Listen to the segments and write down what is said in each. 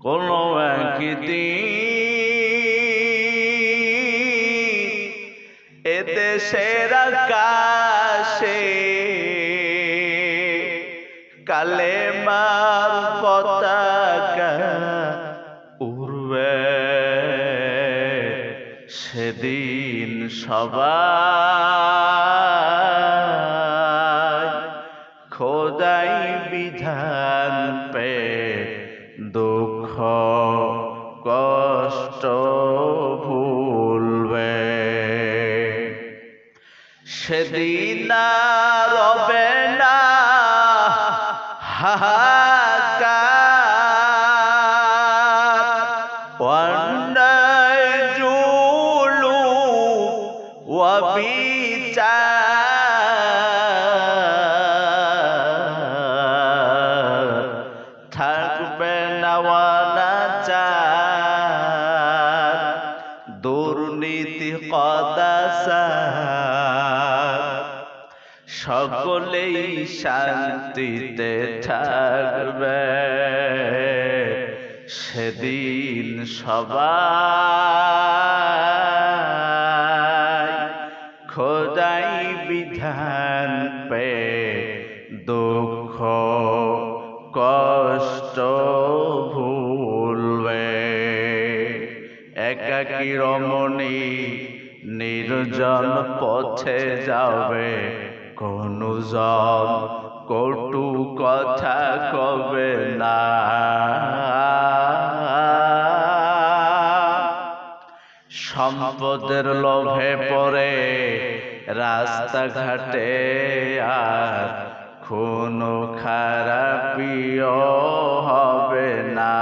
কোনো একদিন এদেশের আকাশে কালেমার পতাকা উড়বে, সেদিন সবাই খোদাই বিধান পে দুঃখ কষ্ট ভুলবে। সেদিন আর রবে না হাহাকার, অন্যায় জুলুম ও বিচার, থাকবে না অনাচার, দুর্নীতি কদাচার, সকলেই শান্তিতে থাকবে। সেদিন সবাই খোদাই বিধান পে দুঃখ কষ্ট ভুলবে। একাকী রমণী নির্জন পথে যাবে, কোনো জন কটু কথা কবে না। সম্পদের লোভে পড়ে রাস্তাঘাটে আর কোনো খারাপিও হবে না।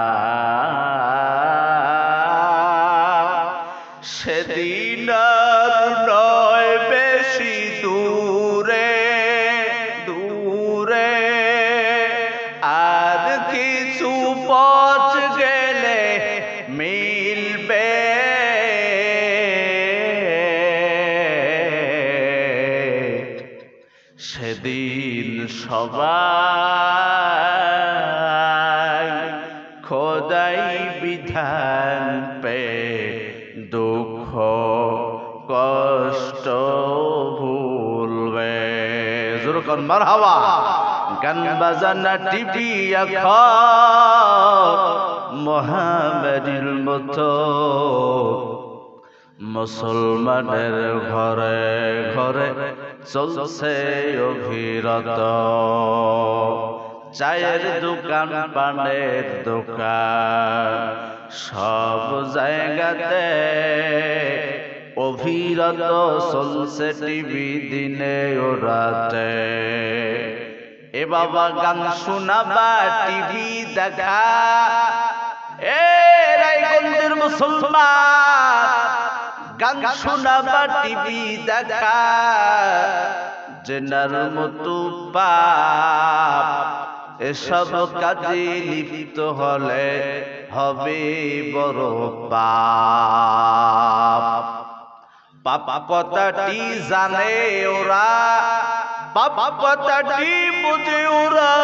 সেদিন আর নয় বেশি দূরে দূরে, আর কিছু পথ গেলে মিলবে। সেদিন সবাই খোদাই বিধান পে দুঃখ কষ্ট ভুলবে। জোরকন মারহাবা। গান বাজানা টিভি মহামারীর মতো মুসলমানের ঘরে ঘরে চলছে অভিরত। চায়ের দোকান পানের দোকান সব জায়গাতে অভিরত চলছে টিভি দিনে ও রাতে। এ বাবা গান শোনা বা টিভি দেখা, এ রায়গঞ্জের মুসলমান গান শোনা বা টিভি দেখা জেনার মতো পাপ। এসব কাজে লিপ্ত হলে হবে বড় পাপ। পাপ কথাটি জানে ওরা, পাপ কথাটি বুঝে ওরা,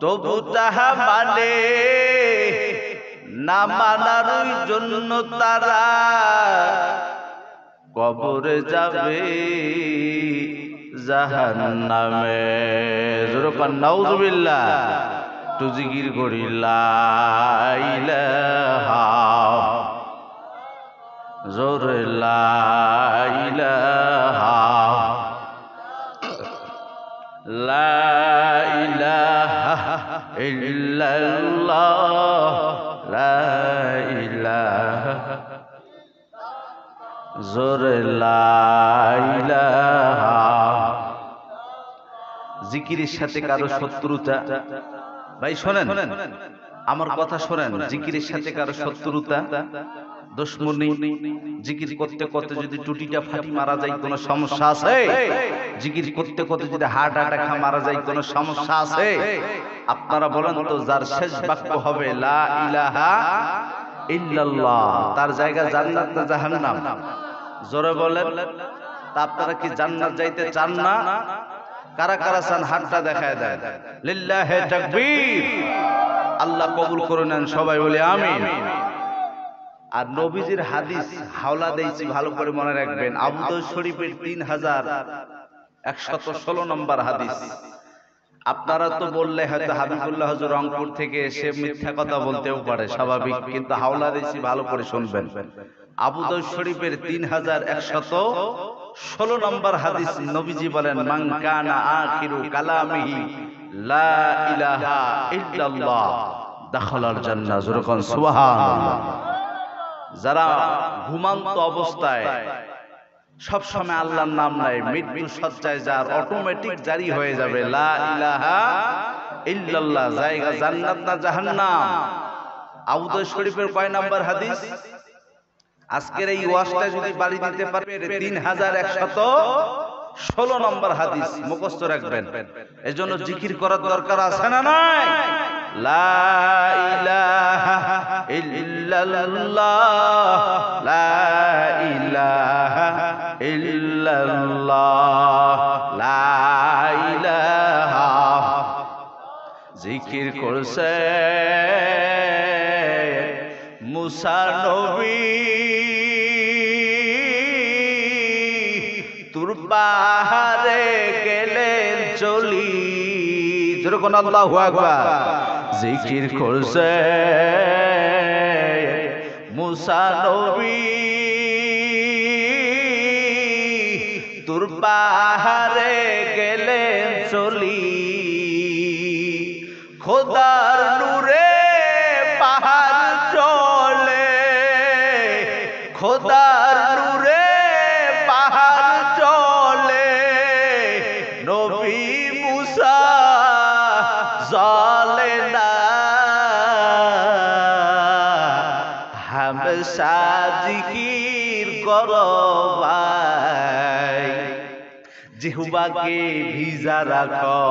তবু তাহা মানে না। মানার জন্য তারা কবরে যাবে জাহান্নামে। জোরকান নাউযুবিল্লাহ। একটু জিকির করি লা ইলাহা, জোরে লা ইলাহা, লা ইলাহা ইল্লাল্লাহ, লা ইলাহা, জোরে লা ইলাহা। জিকিরের সাথে কারো শত্রুতা, ভাই শোনেন আমার কথা শোনেন, জিকিরের সাথে কারো শত্রুতা দুশমনি, জিকির করতে করতে যদি টুটিটা ফাটি মারা যায় কোনো সমস্যা আছে? জিকির করতে করতে যদি হার্ট অ্যাটাক মারা যায় কোনো সমস্যা আছে? আপনারা বলেন তো, যার শেষ বাক্য হবে লা ইলাহা ইল্লাল্লাহ, তার জায়গা জান্নাত না জাহান্নাম? জোরে বলেন। তা আপনারা কি জান্নাত যাইতে চান না? কারা কারা চান হাতটা দেখায় দেয়। লিল্লাহি তাকবীর। আল্লাহ কবুল করে নেন, সবাই বলে আমিন। আর নবীজির হাদিস হাওলা দিয়েছি, ভালো করে মনে রাখবেন। আবু দাউদ শরীফের 3116 নম্বর হাদিস। আপনারা তো বললে হয়তো হাবিবুল্লাহ হুজুর রংপুর থেকে এসে মিথ্যা কথা বলতেও পারে, স্বাভাবিক, কিন্তু হাওলা দিয়েছি, ভালো করে শুনবেন। আবু দাউদ শরীফের 3116 নম্বর হাদিস, নবীজি বলেন, মান কানা আখিরু কালামিহি লা ইলাহা ইল্লাল্লাহ দাখালাল জান্নাহ। যখন সুবহানাল্লাহ। যারা ঘুমান্ত অবস্থায় সব সময় আল্লাহর নাম নাই, মৃত্যু সজ্জায় যার অটোমেটিক জারি হয়ে যাবে লা ইলাহা ইল্লাল্লাহ, জায়গা জান্নাত না জাহান্নাম। আবু দাউদ শরীফের কয় নাম্বার হাদিস? আজকের এই ওয়াজটা যদি বাড়ি দিতে পারবে 3116 নম্বর হাদিস মুখস্থ রাখবেন। এজন্য জিকির করার দরকার আছে না নাই? লা ইলাহা ইল্লাল্লাহ, লা ইলাহা ইল্লাল্লাহ, লা ইলাহা। জিকির করছে মুসা নবী, তুর পাহাড়ে গেলেন চলি। যেরকম আল্লাহু আকবার। জিকির করছে মুসা নবী, তুর পাহাড়ে গেলেন চলি। খোদার নূরে পাহাড় চলে, খোদার নূরে পাহাড় চলে। নবী মুসা চলে না, হামেশা জিকির করো ভাই। জিহ্বাকে ভিজা রাখো,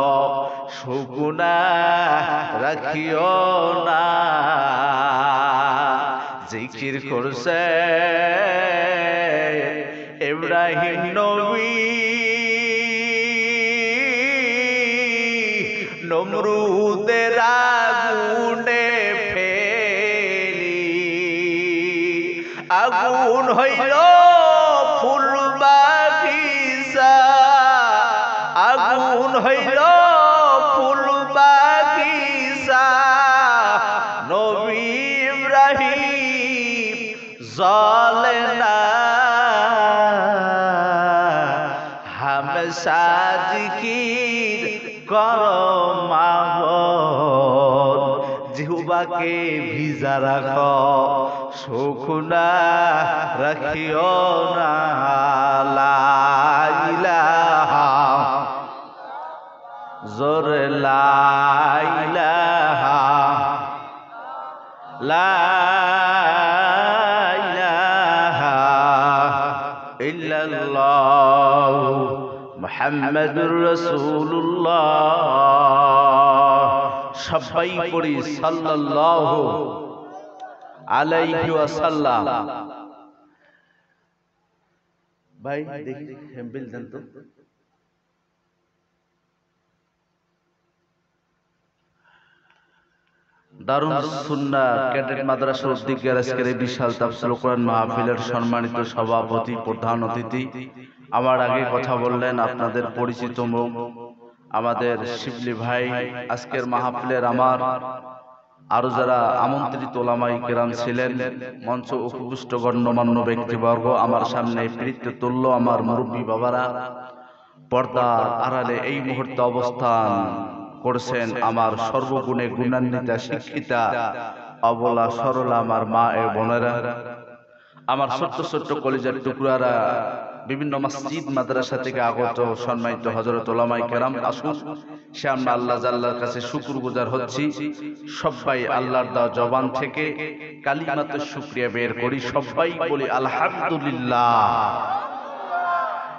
শুকনা রাখিও না। জিকির করছে ইব্রাহিম নবী, নমরুদের আগুনে ফেলি। আগুন হইল ফুল বাগিচা, আগুন হইল ফুল বাগিচা। নবী ইব্রাহিম জ্বলে না, হামেশা জিকির করো মাবুদ। জিহ্বাকে ভিজা রাখো, শুকনা রাখিও না। লা ইলাহা, জোরে লা ইলাহা, লা ইলাহা ইল্লাল্লাহ মুহাম্মাদুর রাসূলুল্লাহ। সবাই পড়ি সাল্লাল্লাহু আলাইহি ওয়াসাল্লাম। ভাই দেখি হেম্বিল দেন তো। দারুল সুন্নাহ ক্যাডেট মাদ্রাসার উদ্যোগে আজকের এই বিশাল তাফসীরুল কোরআন মাহফিলের সম্মানিত সভাপতি, প্রধান অতিথি, আমার আগে কথা বললেন আপনাদের পরিচিত মুখ আমাদের শিবলি ভাই। আজকের মাহফিলের আমার আরো যারা আমন্ত্রিত ওলামায়ে কেরাম ছিলেন, মঞ্চ উপবিষ্ট গণ্যমান্য ব্যক্তিবর্গ, আমার সামনে পিতৃ তুল্য আমার মুরব্বী বাবারা, পর্দার আড়ালে এই মুহূর্তে অবস্থান করছেন আমার সর্বগুণে গুণান্বিতা শিক্ষিতা অবলা সরলা আমার মা এ বোনেরা, আমার ছোট্ট ছোট্ট কলিজার টুকরারা, বিভিন্ন মসজিদ মাদ্রাসা থেকে আগত সম্মানিত হযরত উলামায়ে কেরাম, আসুন সে আমরা আল্লাহ জাল্লার কাছে শুকরগুজার হচ্ছি। সবাই আল্লাহর দেওয়া জবান থেকে কালিমাতুশ শুকরিয়া বের করি, সবাই বলি আলহামদুলিল্লাহ।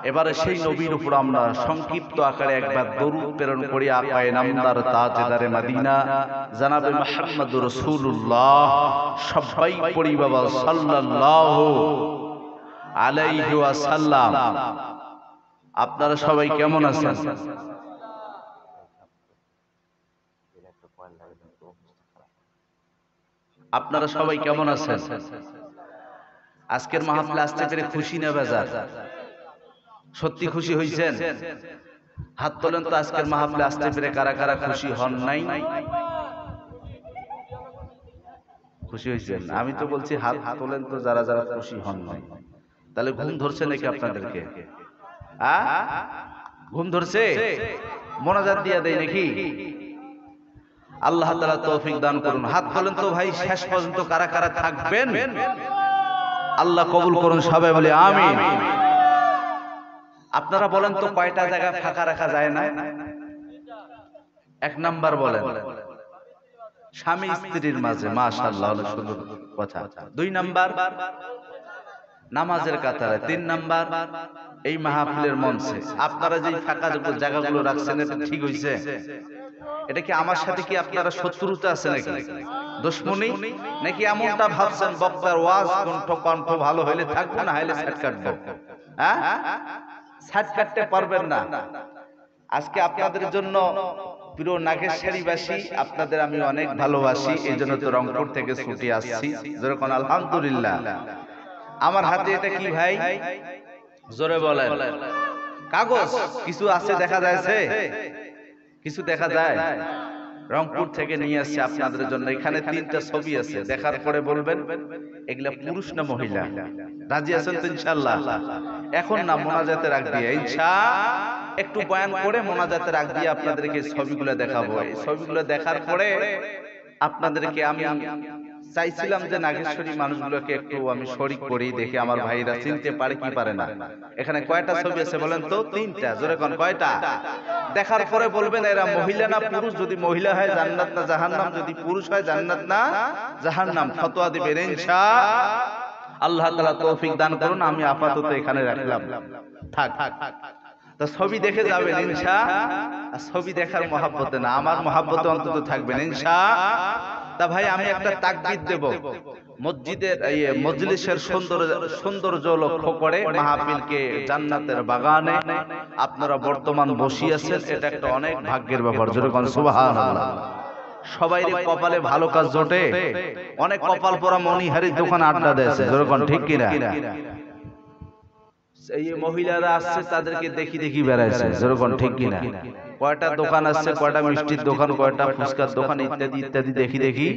এবারে সেই নবীর উপর আমরা সংক্ষিপ্ত আকারে একবার দরুদ প্রেরণ করি। আকায়ে নামদার তাজদারে মদিনা জনাবে মুহাম্মদুর রাসূলুল্লাহ। সবাই পড়ি বাবা সাল্লাল্লাহু আলাইহি ওয়াসাল্লাম। আপনারা সবাই কেমন আছেন? আপনারা সবাই কেমন আছেন? আজকের মাহফিলে আসতে পেরে খুশি না বেজার? সত্যি খুশি হয়েছেন? হাত তোলেন তো আজকের মাহফিলে আসতে পেরে কারা কারা খুশি হন নাই? খুশি হয়েছেন? আমি তো বলছি হাত তোলেন তো যারা যারা খুশি হন নাই। তাহলে ঘুম ধরছে নাকি আপনাদেরকে? ঘুম ধরছে? মোনাজাত দিয়ে দেয় নাকি? আল্লাহ তাআলা তৌফিক দান করুন। হাত তোলেন তো ভাই, শেষ পর্যন্ত কারা কারা থাকবেন? আল্লাহ কবুল করুন, সবাই বলে আমিন। আপনারা বলেন তো কয়টা জায়গা ফাঁকা রাখা যায় না? এক নাম্বার বলেন, স্বামী স্ত্রীর মাঝে, মাশাআল্লাহ, অনেক সুন্দর কথা। দুই নাম্বার, নামাজের কাতারে। তিন নাম্বার, এই মাহফিলের মঞ্চে। আপনারা যে ফাঁকা জায়গাগুলো রাখছেন এটা ঠিক হইছে? এটা কি আমার সাথে কি আপনারা শত্রুতা আছে নাকি, দুশমনি নাকি এমনটা ভাবছেন বক্তার ওয়াজ কণ্ঠ ভালো হইলে থাকবো, না হইলে সাইড কাটবো? হ্যাঁ, সাইড কাটতে পারবেন না। আজকে আপনাদের জন্য প্রিয় নাগেশ্বরীবাসী, আপনাদের আমি অনেক ভালোবাসি, এই জন্য তো রংপুর থেকে ছুটি আসছি। যেরকম আলহামদুলিল্লাহ। আমার হাতে এটা কি ভাই, জোরে বলেন? কাগজ কিছু আছে, দেখা যাচ্ছে কিছু দেখা যায়। রংপুর থেকে নিয়ে আসছে আপনাদের জন্য। এখানে 3টা ছবি আছে, দেখার পরে বলবেন এগুলা পুরুষ না মহিলা। রাজি আছেন তো ইনশাআল্লাহ? এখন না, মোনাজাতে রাখ দিয়ে একটু বয়ান করে মোনাজাতে রাখ দিয়ে আপনাদেরকে ছবিগুলো দেখাবো। এই ছবিগুলো দেখার পরে আপনাদেরকে আমি চাইছিলাম যে নাগেশ্বরী মানুষগুলোকে একটু আমি শরীক করি, দেখে আমার ভাইরা চিনতে পারে কি পারে না। এখানে কয়টা ছবি আছে বলেন তো? 3টা। জোরে কোন কয়টা? দেখার পরে বলবেন এরা মহিলা না পুরুষ। যদি মহিলা হয় জান্নাত না জাহান্নাম, যদি পুরুষ হয় জান্নাত না জাহান্নাম, ফতোয়া দিবেন ইনশাআল্লাহ। আল্লাহ তাআলা তৌফিক দান করুন। আমি আপাতত এখানে রাখলাম, থাক। তো ছবি দেখে যাবেন ইনশাআল্লাহ। ছবি দেখার মহব্বতে না, আমার মহব্বতে অন্তত থাকবেন ইনশাআল্লাহ। তা ভাই আমি একটা তাকবীর দেব। মসজিদের মজলিসের সৌন্দর্য লক্ষ্য করে মাহফিলকে জান্নাতের বাগানে আপনারা বর্তমান বসে আছেন, এটা একটা অনেক ভাগ্যের ব্যাপার। জোরে কোন সুবহানাল্লাহ। সবাইরে কপালে ভালো কাজ জোটে, অনেক কপাল পোড়া মনিহারির দোকান আড্ডা দেয়। জোরে কোন ঠিক কিনা? এই মহিলারা আসছে, তাদেরকে দেখি দেখি বেড়াইছে। জোরে কোন ঠিক কিনা? কয়টা দোকান আছে, কয়টা মিষ্টির দোকান, কয়টা ফুচকার দোকান, ইত্যাদি ইত্যাদি দেখি দেখি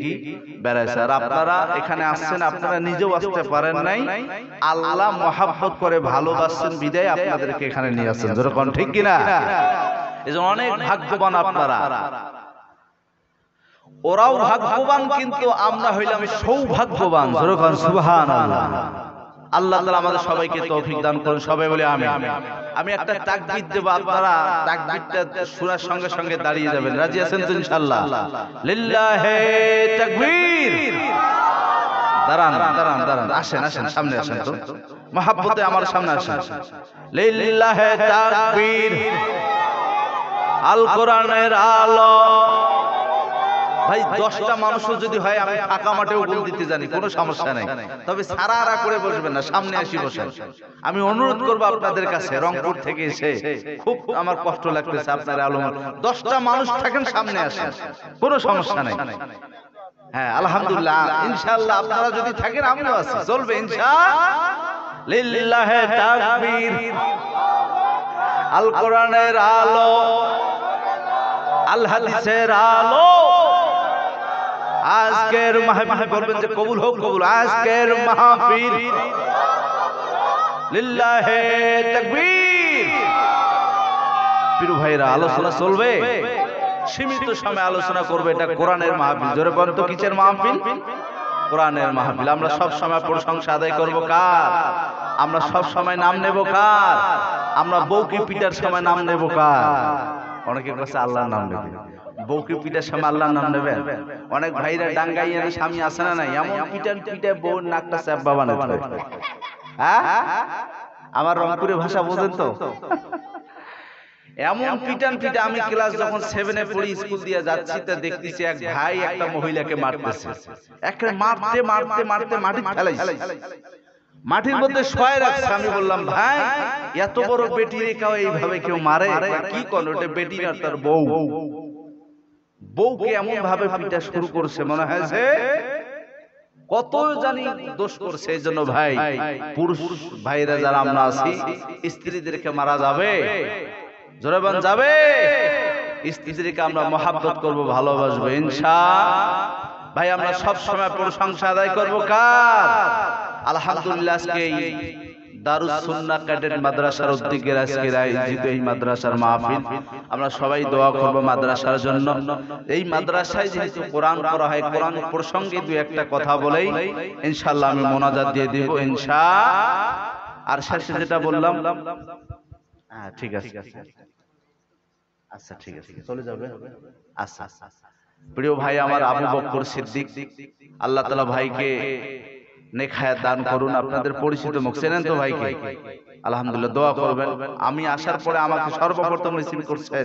বেড়াইছে। আর আপনারা এখানে আসছেন, আপনারা নিজেও আসতে পারেন নাই, আল্লাহ মহাব্বত করে ভালোবাসছেন বিদায় আপনাদেরকে এখানে নিয়ে আসছেন। জোরে কোন ঠিক কিনা? এজন্য অনেক ভাগ্যবান আপনারা। ওরাও ভাগ্যবান, কিন্তু আমরা হইলাম সৌভাগ্যবান। জোরে কোন সুবহানাল্লাহ। আল্লাহ তাআলা আমাদের সবাইকে তৌফিক দান করুন, সবাই বলে আমিন। আমি একটা তাকবীর দেব, আপনারা তাকবীরটা শোনার সঙ্গে সঙ্গে দাঁড়িয়ে যাবেন। রাজি আছেন তো ইনশাআল্লাহ? লিল্লাহি তাকবীর। দাঁড়ান দাঁড়ান দাঁড়ান, আসেন আসেন, সামনে আসেন তো, মহব্বতে আমার সামনে আসেন। লিল্লাহি তাকবীর। আল কোরআনের আলো। ভাই 10টা মানুষও যদি হয় আমি ফাঁকা মাঠেও গোল দিতে জানি, কোনো সমস্যা নাই। তবে সারারা করে বসবেন না, সামনে আসি বসেন। আমি অনুরোধ করব আপনাদের কাছে, রংপুর থেকে এসে খুব আমার কষ্ট লাগতেছে, আপনারা আলো 10টা মানুষ থাকেন, সামনে আসেন, কোনো সমস্যা নাই। হ্যাঁ আলহামদুলিল্লাহ, ইনশাআল্লাহ আপনারা যদি থাকেন আমিও আছি, চলবে ইনশাআল্লাহ। লিল্লাহি তাকবীর। আল কোরআনের আলো, আল হাদিসের আলো। আজকের মাহফিল বলবেন যে কবুল হোক, কবুল। আজকের মাহফিল লিল্লাহি তাকবীর। প্রিয় ভাইরা, আলোচনা চলবে, সীমিত সময় আলোচনা করবে। এটা কোরআনের মাহফিল। জোরে বলেন তো, কিসের মাহফিল? কোরআনের মাহফিল। আমরা সব সময় প্রশংসা আদায় করব কার? আমরা সব সময় নাম নেব কার? আমরা বউকে পিটার সময় নাম নেব কার? অনেকে কাছে আল্লাহর নাম নেবে। বউকে পিটার সময় আল্লাহর নাম নেবেন? অনেক ভাইরা ডাঙ্গাই এনে স্বামী আসে না, নাই এমন পিটান পিটায় বউর নাকটা চাপা বানাতে। হ্যাঁ, আমার রংপুরের ভাষা বোঝেন তো? এমন পিটান পিটা। আমি ক্লাস যখন 7-এ পড়ি, স্কুল দিয়ে যাচ্ছি, তা দেখতেছি এক ভাই একটা মহিলাকে মারতেছে। একটা মারতে মারতে মারতে মাটি ফেলাইছে, মাটির মধ্যে শোয় রাখছে। আমি বললাম, ভাই এত বড় বেটি রেখাও এইভাবে কেউ মারে? কি কোন, ওটা বেটি না, তার বউ। বউকে এমন ভাবে পিটা শুরু করছে, মনে হয়েছে কত জানি দোষ করছে। এই জন্য ভাই, পুরুষ ভাইরা যারা আমরা আছি, স্ত্রীদেরকে মারা যাবে, জোরে বলেন যাবে। স্ত্রীদেরকে আমরা মহাব্বত করব, ভালোবাসবো ইনশাআল্লাহ। ভাই আমরা সব সময় প্রশংসা আদায় করব কার? আলহামদুলিল্লাহ, আজকে এই দারুস সুন্নাহ ক্যাডেট মাদ্রাসার উদ্যোগে আজকে আয়োজিত এই মাদ্রাসার মাহফিল, আমরা সবাই দোয়া করব মাদ্রাসার জন্য। এই মাদ্রাসায় যেহেতু কোরআন পড়া হয়, কোরআন প্রসঙ্গে দুই একটা কথা বলেই ইনশাআল্লাহ আমি মোনাজাত দিয়ে দেব ইনশাআল্লাহ। আর শেষে যেটা বললাম, হ্যাঁ ঠিক আছে, আচ্ছা ঠিক আছে, চলে যাবে। আচ্ছা, প্রিয় ভাই আমার আবু বকর সিদ্দিক, আল্লাহ তাআলা ভাইকে নেক হায়াত দান করুন। আপনাদের পরিচিত মুখ, চেনেন তো ভাইকে? আলহামদুলিল্লাহ, দোয়া করবেন। আমি আসার পরে আমাকে সর্বপ্রথম রিসিভ করছে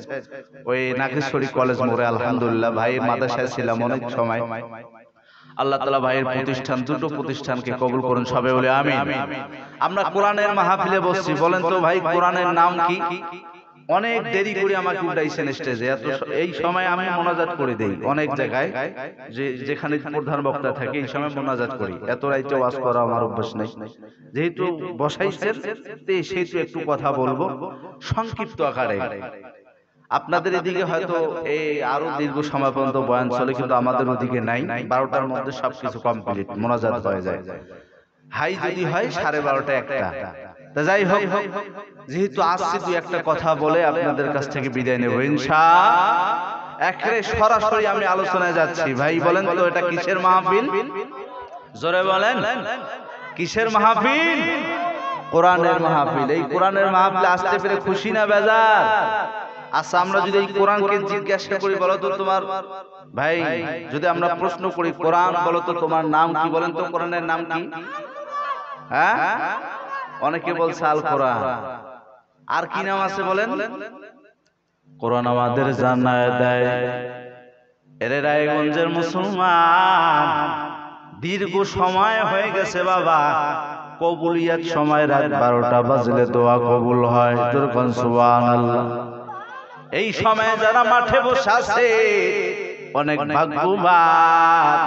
ওই নাগেশ্বরী কলেজ মোড়ে। আলহামদুলিল্লাহ, ভাইয়ের মাদ্রাসায় ছিলাম অনেক সময়। আল্লাহ তাআলা ভাইয়ের প্রতিষ্ঠান, দুটো প্রতিষ্ঠানকে কবুল করুন, সবাই বলে আমিন। আমরা কোরআনের মাহফিলে বসছি, বলেন তো ভাই কোরআনের নাম কি? অনেক দেরি করে আমাকে উঠাইছেন স্টেজে, এত এই সময় আমি মোনাজাত করে দেই অনেক জায়গায়, যেখানে প্রধান বক্তা থাকে এই সময় মোনাজাত করি। এত রাইতে ওয়াজ করা আমার অভ্যাস নেই, যেহেতু বসাইছেন সেহেতু একটু কথা বলবো সংক্ষিপ্ত আকারে। আপনাদের এদিকে হয়তো এই আরো দীর্ঘ সময় পর্যন্ত বয়ান চলে, কিন্তু আমাদের ওদিকে নাই। 12টার মধ্যে সবকিছু কমপ্লিট, মোনাজাত হয়ে যায়। হাই যদি হয় 12:30 একটা। তা যাই হোক, যেহেতু আসছি দুই একটা কথা বলে আপনাদের কাছ থেকে বিদায় নেব ইনশাআল্লাহ। একেবারে সরাসরি আমি আলোচনায় যাচ্ছি। ভাই বলেন তো এটা কিসের মাহফিল? জোরে বলেন, কিসের মাহফিল? কোরআনের মাহফিল। এই কোরআনের মাহফিলে আসতে পেরে খুশি না বেজার? আচ্ছা, আমরা যদি এই কোরআনকে জিজ্ঞাসা করি, বলো তো তোমার ভাই, যদি আমরা প্রশ্ন করি কোরআন বলো তো তোমার নাম কি, বলেন তো কোরআনের নাম কি? হ্যাঁ, অনেকে বলছে আল কোরআন। আর কি নাম আছে বলেন? কোরআন আমাদের জানায় দেয়, এরে রায়গঞ্জের মুসলমান, দীর্ঘ সময় হয়ে গেছে বাবা, কবুলিয়াত সময় রাত 12টা বাজলে দোয়া কবুল হয়। তোর সুবহানাল্লাহ। এই সময় যারা মাঠে বসে আছে অনেক ভাগ্যবান।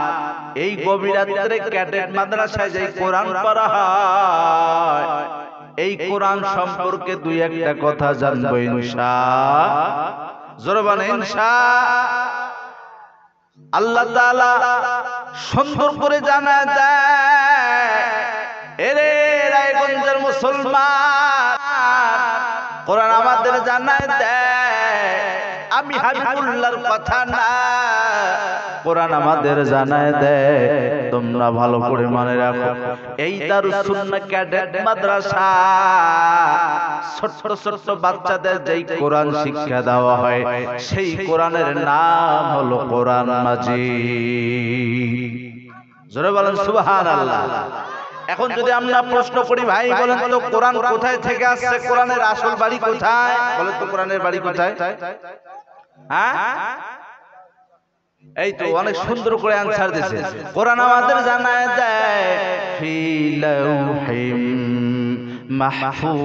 এই গভীর রাত্রে ক্যাডেট মাদ্রাসায় যে কোরআন পড়া হয়, এই কোরআন সম্পর্কে দুই একটা কথা জানবো ইনশাআল্লাহ। জোরে বলেন ইনশাআল্লাহ। আল্লাহ তাআলা সুন্দর করে জানায় দেয়, এরে রায়গঞ্জের মুসলমান, কোরআন আমাদের জানায় দেয়, আমি হাবিবুল্লাহর কথা না, কোরআন আমাদের জানায় দেয়, তোমরা ভালো করে মনে রাখো। এই দারুস সুন্নাহ ক্যাডেট মাদ্রাসা ছোট ছোট বাচ্চাদের যেই কোরআন শিক্ষা দেওয়া হয়, সেই কোরআনের নাম হলো কোরআন মাজিদ। জোরে বলেন সুবহানাল্লাহ। এখন যদি আমরা প্রশ্ন করি, ভাই বলেন তো কোরআন কোথায় থেকে আসছে, কোরআনের আসল বাড়ি কোথায়? বলেন তো কোরআনের বাড়ি কোথায়? হ্যাঁ, এই তো অনেক সুন্দর করে অ্যানসার দিয়েছে। কোরআন আমাদের জানায় দেয় ফি লাউহিম মাহফুজ।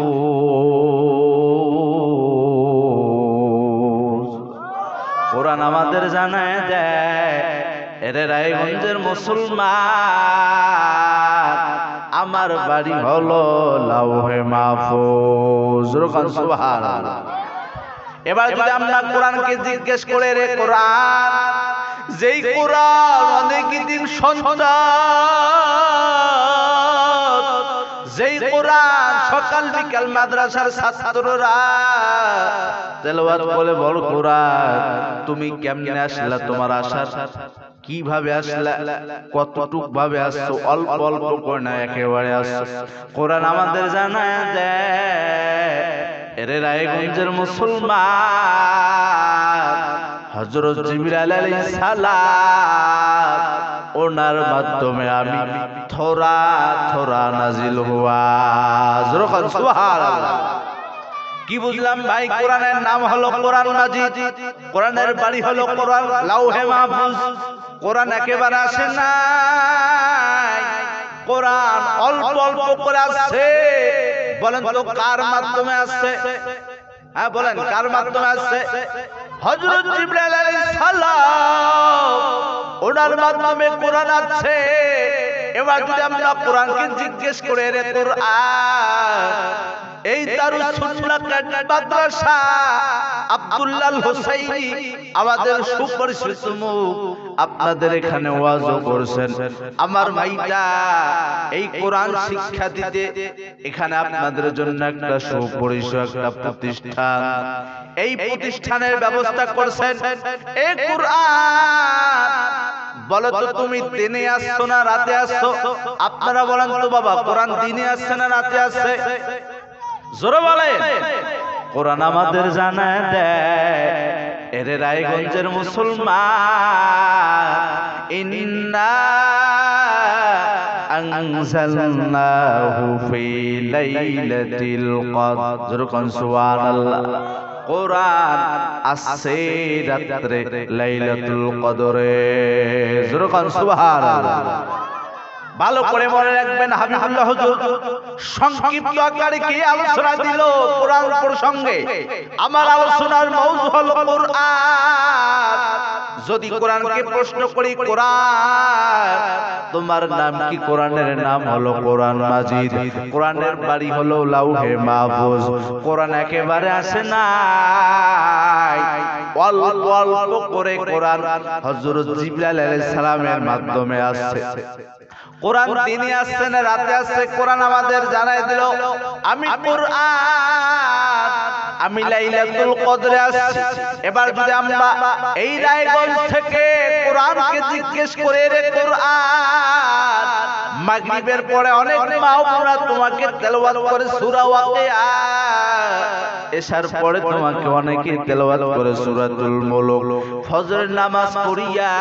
কোরআন আমাদের জানায় দেয়, এরে রায়গঞ্জের মুসলমান, আমার বাড়ি হলো লাউহে মাহফুজ। সুবহানাল্লাহ। এবার যদি আমরা কোরআনকে জিজ্ঞেস করে, রে কোরআন, যেই কোরআন অনেক দিন সন্তান, যেই কোরআন সকাল বিকাল মাদ্রাসার ছাত্ররা তেলাওয়াত বলে, বল কোরআন তুমি কেমনে আসলা, তোমার আসার কিভাবে আসলা, কতটুক ভাবে আসছো, অল্প অল্প করে না একেবারে আসছো। কোরআন আমাদের জানায় দেয়, এরে রায়গঞ্জের মুসলমান, হযরত জিবরাইল আলাইহিস সালাম ওনার মাধ্যমে আমি থোড়া থোড়া নাজিল হুয়া। সুবহানাল্লাহ। কি বুঝলাম ভাই? কোরআনের নাম হলো কোরআন মাজিদ, কোরআনের বাড়ি হলো কোরআন লাউহে মাহফুজ। কোরআন একেবারে আসে নাই, কোরআন অল্প অল্প করে আসছে। বলেন তো কার মাধ্যমে আসছে? হ্যাঁ বলেন, কার মাধ্যমে আসছে? হযরত জিবরাইল আলাইহিস সালাম ওনার মাধ্যমে কোরআন আসছে। এবার যদি আমরা কোরআনকে জিজ্ঞেস করে রে কোরআন এই দারুস সুন্নাহ মাদ্রাসা আব্দুল্লাহ হোসাইনি আমাদের সুপরিচিত মুখ আপনাদের এখানে ওয়াজও করেছেন আমার ভাইটা এই কোরআন শিক্ষা দিতে এখানে আপনাদের জন্য একটা সুপরিচিত একটা প্রতিষ্ঠান এই প্রতিষ্ঠানের ব্যবস্থা করেছেন এই কোরআন বলো তো তুমি দিনে আসছো না রাতে আসছো আপনারা বলেন তো বাবা কোরআন দিনে আসছে না রাতে আসছে জোরে বলেন কোরআন আমাদের জানায় দেয় এরে রায়গঞ্জের মুসলমান ইন্না আনজালনাহু ফি লাইলাতিল কদর সুবহানাল্লাহ কোরআন আসছে রাতে লাইলাতুল কদরে জোরে কোন সুবহানাল্লাহ ভালো করে মনে রাখবেন হাবিবুল্লাহ হুজুর সংক্ষিপ্ত আকারে কি আলোচনা দিল কোরআন প্রসঙ্গে আমার আলোচনার মওজু হলো কোরআন যদি কোরআনকে প্রশ্ন করি কোরআন তোমার নাম কি কোরআনের নাম হলো কোরআন মাজিদ কোরআনের বাড়ি হলো লাউহে মাহফুজ কোরআন একেবারে আসে না অল্প অল্প করে কোরআন হযরত জিবরাইল আলাইহিস সালামের মাধ্যমে আসছে কোরআন দিনে আসছে না রাতে আসছে কোরআন আমাদের জানায় দিল আমি কোরআন আমি লাইলাতুল কদরে আসছি এবার যদি আমরা এই রায়গঞ্জ থেকে কোরআনকে জিজ্ঞেস করে রে কোরআন মাগরিবের পরে অনেক মা বোনেরা তোমাকে তেলাওয়াত করে সূরা ওয়াকিয়া এশার পরে তোমাকে অনেকে তেলাওয়াত করে সূরাতুল মুলক ফজরের নামাজ পড়িয়া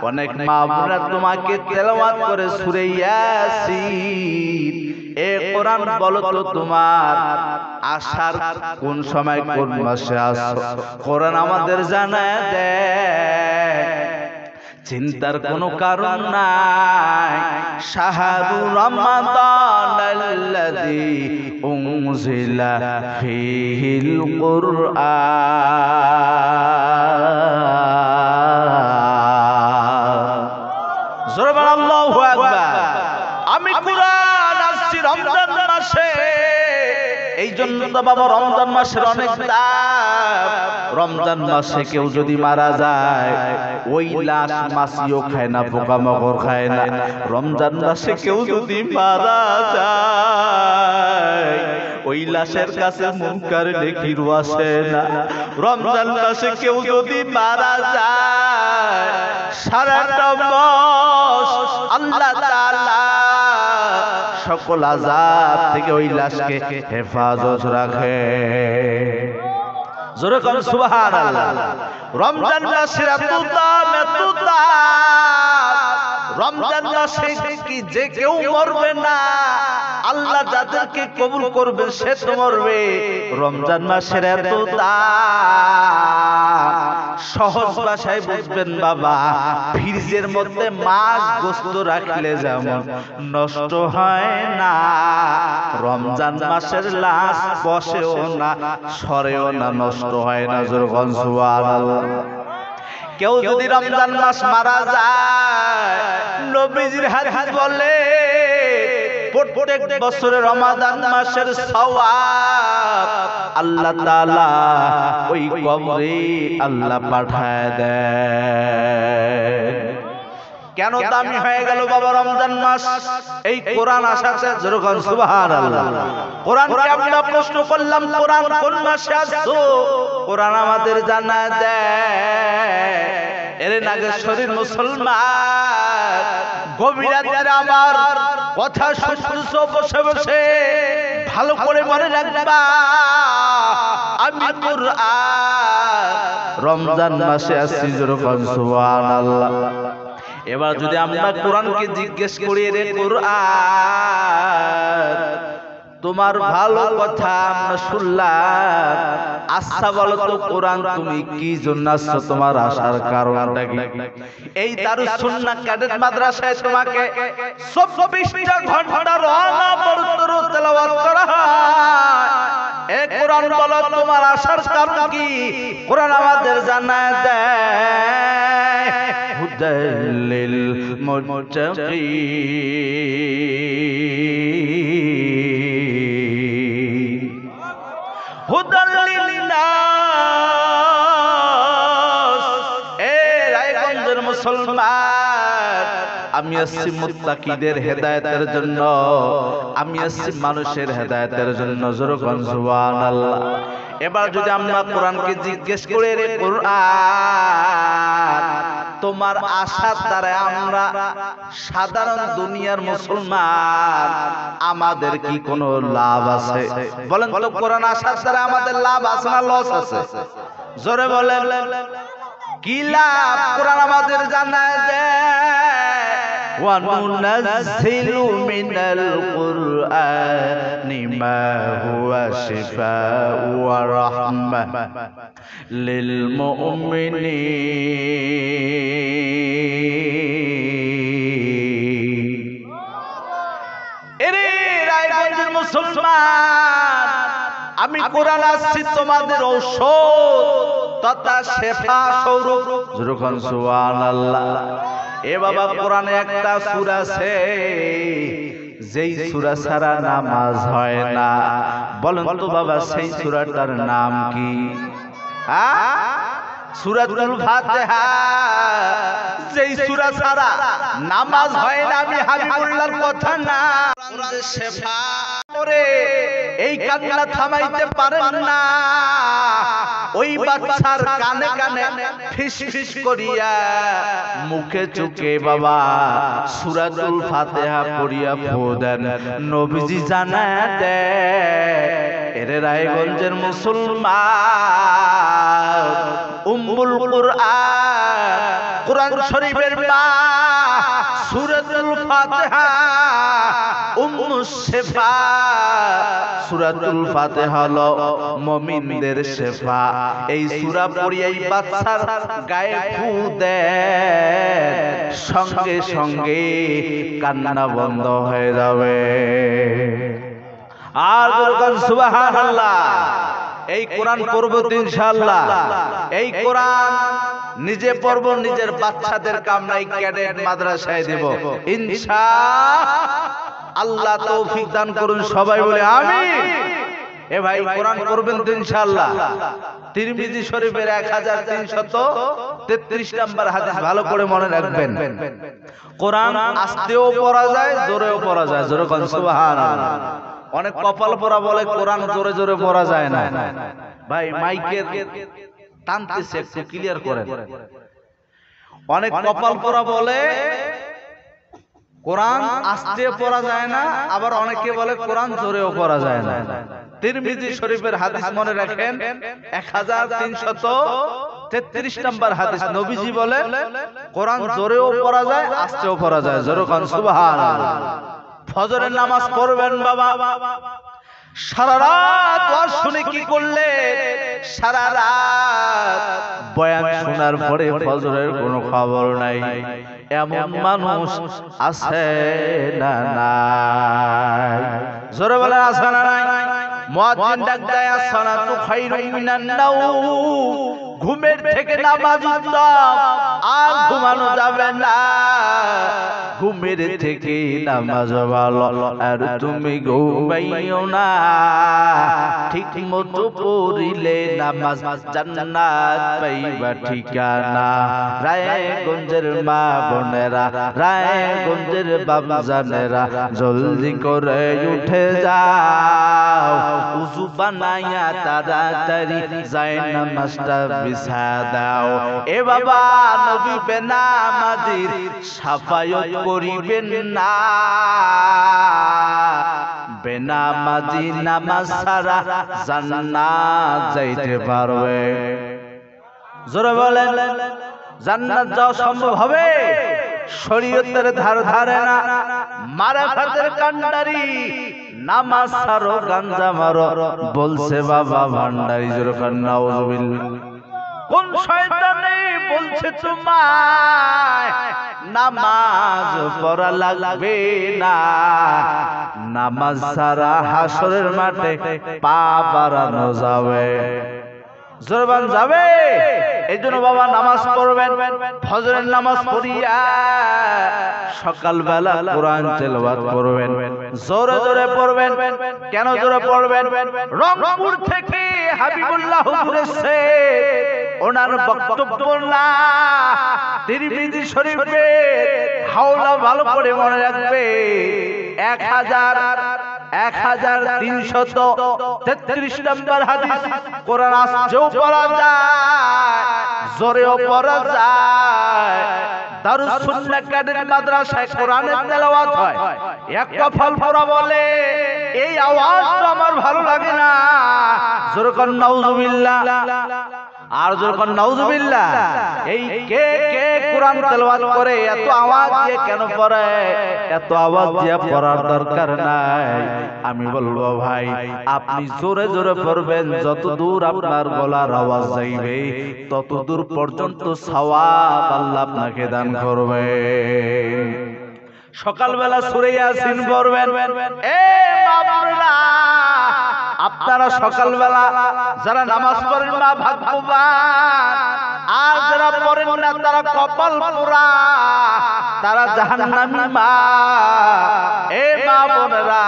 অনেক মা বোনেরা তোমাকে তেলাওয়াত করে সূরা ইয়াসিন এ কোরআন বলো তো তোমার আসার কোন সময় কোন মাসে আসো কোরআন আমাদের জানায় দেয় চিন্তার কোনো কারণ নাই শাহরু রমাদানাল্লাযী উনজিলা ফীহিল কুরআন জোরে বল আল্লাহু আকবার আমি কোরআন আসছি রমজান মাসে এই জন্য তো বাবা রমজান মাসের অনেক দাম রমজান মাসে কেউ যদি মারা যায় ওই লাশ মাছিও খায় না পোকামাকড় খায় না রমজান মাসে কেউ যদি মারা যায় ওই লাশের কাছে মুনকার নেকির আসে না রমজান মাসে কেউ যদি মারা যায় সারাটা মাস আল্লাহ তাআলা সকল আযাব থেকে ওই লাশকে হেফাজত রাখে জোরে কোন সুবহানাল্লাহ রমজান মাসের এত দাম রমজান মাসে কি যে কেউ মরবে না আল্লাহ যাদেরকে কবুল করবে সে তো মরবে রমজান মাসের এত দাম সহজ ভাষায় বুঝবেন বাবা ফ্রিজের মধ্যে মাছ গোশত রাখলে যেমন নষ্ট হয় না রমজান মাসের লাশ বসেও না সরেও না নষ্ট হয় না জোরে কোন সুবহানাল্লাহ কেউ যদি রমজান মাস মারা যায় নবীজির হাদিস বলে প্রত্যেক বছরে রমাদান মাসের সওয়াব আল্লাহ তাআলা ওই কবরে আল্লাহ পাঠায় দেয় কেন দামি হয়ে গেল বাবা রমজান মাস এই কোরআন আসাতে যেরকম সুবহানাল্লাহ কোরআনকে আমরা প্রশ্ন করলাম কোরআন কোন মাসে আসছো কোরআন আমাদের জানায় দেয় এর নাগেশ্বরীর মুসলমান গভীর রাতে আমার কথা শুনছো বসে বসে ভালো করে মনে রাখবা আমি কোরআন রমজান মাসে আসছি যেরকম সুবহানাল্লাহ এবার যদি আমরা কোরআনকে জিজ্ঞেস করি রে কোরআন তোমার ভালো কথা আমরা শুনলাম আচ্ছা বলো তো কোরআন তুমি কি জন্য আসছো তোমার আসার কারণটা কি এই দারুস সুন্নাহ ক্যাডেট মাদ্রাসায় তোমাকে 24টা ঘন্টা অনবরত তেলাওয়াত করা হয় এই কোরআন বলো তোমার আসার কারণ কি কোরআন আমাদের জানায় দেয় হুদাল লিল মুত্তাকিন হুদাল লিন্নাস। এ রায়গঞ্জের মুসলমান, আমি আসছি মুত্তাকিদের হেদায়েতের জন্য, আমি আসছি মানুষের হেদায়েতের জন্য। জোরে কোন সুবহানাল্লাহ। এবার যদি আমরা কোরআনকে জিজ্ঞেস করে, রে কোরআন, তোমার আশার দ্বারা আমরা সাধারণ দুনিয়ার মুসলমান আমাদের কি কোনো লাভ আছে? বলেন তো, কোরআন আশার দ্বারা আমাদের লাভ আছে না লস আছে? জোরে বলেন, কি লাভ? কোরআন আমাদের জানায় দেয়, ওয়া নুনাজ্জিলু মিনাল কুরআনি মা হুয়া শিফাউ ওয়া রাহমাহ লিল মুমিনিন। এরে রায়গঞ্জের মুসলমান, আমি কোরআন আসছি তোমাদের ঔষধ তথা শেফা স্বরূপ। যখন সুবহানাল্লাহ। এ বাবা, কোরআনে একটা সূরা আছে, যেই সূরা ছাড়া নামাজ হয় না। বলেন তো বাবা, সেই সূরাটার নাম কি? সূরাতুল ফাতিহা। যেই সূরা ছাড়া নামাজ হয় না, আমি হাবিবুল্লাহর কথা না। কোরআন শেফা করে এই কান্না থামাইতে পারেন না। ওই বাচ্চার কানে কানে ফিস ফিস করিয়া মুখে চুকে বাবা সূরাতুল ফাতিহা পড়িয়া ফু দেন। নবীজি জানায় দেয়, এরে রায়গঞ্জের মুসলমান, উম্মুল কুরআন, কোরআন শরীফের মা সূরাতুল ফাতিহা, উম্মুশ শিফা। সূরাতুল ফাতিহা হলো মুমিনদের শিফা। এই সূরা পড়িয়া এই বাচ্চার গায়ে ফু দেন, সঙ্গে সঙ্গে কান্না বন্ধ হয়ে যাবে। আর বলবেন সুবহানাল্লাহ। এই কোরআন পড়ব তো ইনশাআল্লাহ। এই কোরআন নিজে পড়ব, নিজের বাচ্চাদের কামনাই ক্যাডেট মাদ্রাসায় দেব ইনশাআল্লাহ। তৌফিক দান করুন, সবাই বলে আমিন। এ ভাই, কোরআন পড়বেন তো ইনশাআল্লাহ। তিরমিজি শরীফের 1333 নম্বর হাদিস ভালো করে মনে রাখবেন। কোরআন আস্তেও পড়া যায়, জোরেও পড়া যায়। জোরে কোন সুবহানাল্লাহ। অনেক কপাল পড়া বলে কোরআন জোরে জোরে পড়া যায় না। ভাই, মাইকের টানতেছে, একটু ক্লিয়ার করেন। অনেক কপাল পড়া বলে কোরআন আস্তে পড়া যায় না, আবার অনেকে বলে কোরআন জোরেও পড়া যায় না। তিরমিজি শরীফের হাদিস মনে রাখেন, 1333 নম্বর হাদিস। নবীজি বলে কোরআন জোরেও পড়া যায়, আস্তেও পড়া যায়। জোরে কোন সুবহানাল্লাহ। ফজরের নামাজ পড়বেন বাবা, সারা রাত ওয়াজ শুনে কি করলে? সারা রাত বয়ান শোনার পরে ফজরের কোনো খবর নাই, এমন মানুষ আছে না নাই? জোরে বলে আছে না নাই? মুয়াজ্জিন ডাক দেয়, আসসালাতু খায়রুম মিনান নাওম। ঘুমের থেকে নামাজ উত্তম, আর ঘুমানো যাবে না। ঘুমের থেকে নামাজ ভালো, আর তুমি ঘুমাইও না। ঠিক মতো পড়িলে নামাজ জান্নাত পাইবা ঠিকানা। রায়গঞ্জের মা বোনেরা, রায়গঞ্জের বাবাজানেরা, জলদি করে উঠে যাও, উযু বানাইয়া তাড়াতাড়ি যায় নামাজটা বিছা দাও। এ বাবা, নবী বেনামাজির সাফায়াত করিবেন না। বেনামাজি নামাজ ছাড়া জান্নাত যাইতে পারবে? জোরে বলেন, জান্নাত যাওয়া সম্ভব হবে? শরীয়তের ধার ধারে না, মারাফাতের কান্ডারি। নামাজ ছাড়ো, গাঞ্জা মারো বলছে বাবা ভান্ডারি। জোরে কান নাউযুবিল্লাহ। কোন শয়তানে বলছে তোমায় নামাজ পড়া লাগবে না? নামাজ ছাড়া হাসরের মাঠে পা বাড়ানো যাবে। জোরবান যাবে? এইজন্য বাবা নামাজ পড়বেন, ফজরের নামাজ পড়িয়া সকালবেলা কোরআন তেলাওয়াত করবেন, জোরে জোরে পড়বেন। কেন জোরে পড়বেন? রংপুর থেকে হাবিবুল্লাহ হুজুর এসেছে, ওনার বক্তব্য না তিরমিজি শরীফে হাওলা ভালো করে মনে রাখবে, 1333 নম্বর হাদিস। কোরআন আসছেও পড়া যায়, জোরেও পড়া যায়। দারুস সুন্নাহ ক্যাডেট মাদ্রাসায় কোরআনের তেলাওয়াত হয়। এক কফল পড়া বলে এই আওয়াজটা আমার ভালো লাগে না, জোরে কোন নাউজুবিল্লাহ, আর জোরে কোন নাউজুবিল্লাহ। এই কে কে কোরআন তেলাওয়াত করে? এত আওয়াজ দিয়ে কেন পড়ে? এত আওয়াজ দিয়ে পড়ার দরকার নাই। আমি বলবো ভাই, আপনি জোরে জোরে পড়বেন, যত দূর আপনার গলার আওয়াজ যাইবে তত দূর পর্যন্ত সওয়াব আল্লাহ আপনাকে দান করবে। সকালবেলা সূরা ইয়াসিন পড়বেন। এ মা বোনেরা, আপনারা সকালবেলা যারা নামাজ পড়েন না ভাগ্যবান, আর যারা পড়েন না তারা কপাল পোড়া, তারা জাহান্নামী মা। এ মা বোনেরা,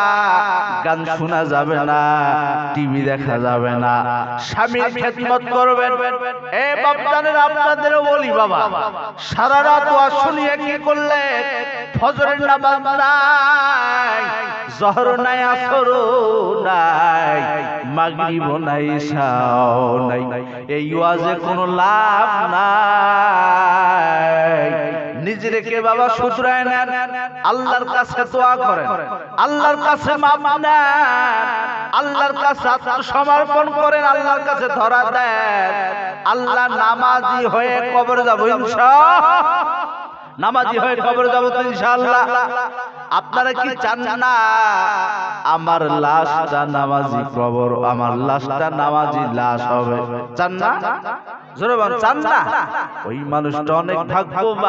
গান শোনা যাবে না, টিভি দেখা যাবে না, স্বামীর খেদমত করবেন। এ বাপজানেরা, আপনাদেরও বলি বাবা, সারা রাত ওয়াজ শুনিয়ে কি করলেন? ফজরের নামাজ নাই, জহর নাই, আসর নাই, মাগরিব নাই, ইশাও নাই। এই ওয়াজে কোনো লাভ নাই। নিজেকে বাবা শুধরায় নেন, আল্লাহর কাছে দোয়া করেন, আল্লাহর কাছে মাপ নেন, আল্লাহর কাছে আত্মসমর্পণ করেন, আল্লাহর কাছে ধরা দেন। আল্লাহ নামাজি হয়ে কবরে যাব ইনশাআল্লাহ, নামাজি হয়ে কবরে যাব তো ইনশাআল্লাহ। আপনারা কি চান না আমার লাশটা নামাজি কবর, আমার লাশটা নামাজি লাশ হবে? চান না? জোরে বলেন, চান না? ওই মানুষটা অনেক ভাগ্যবান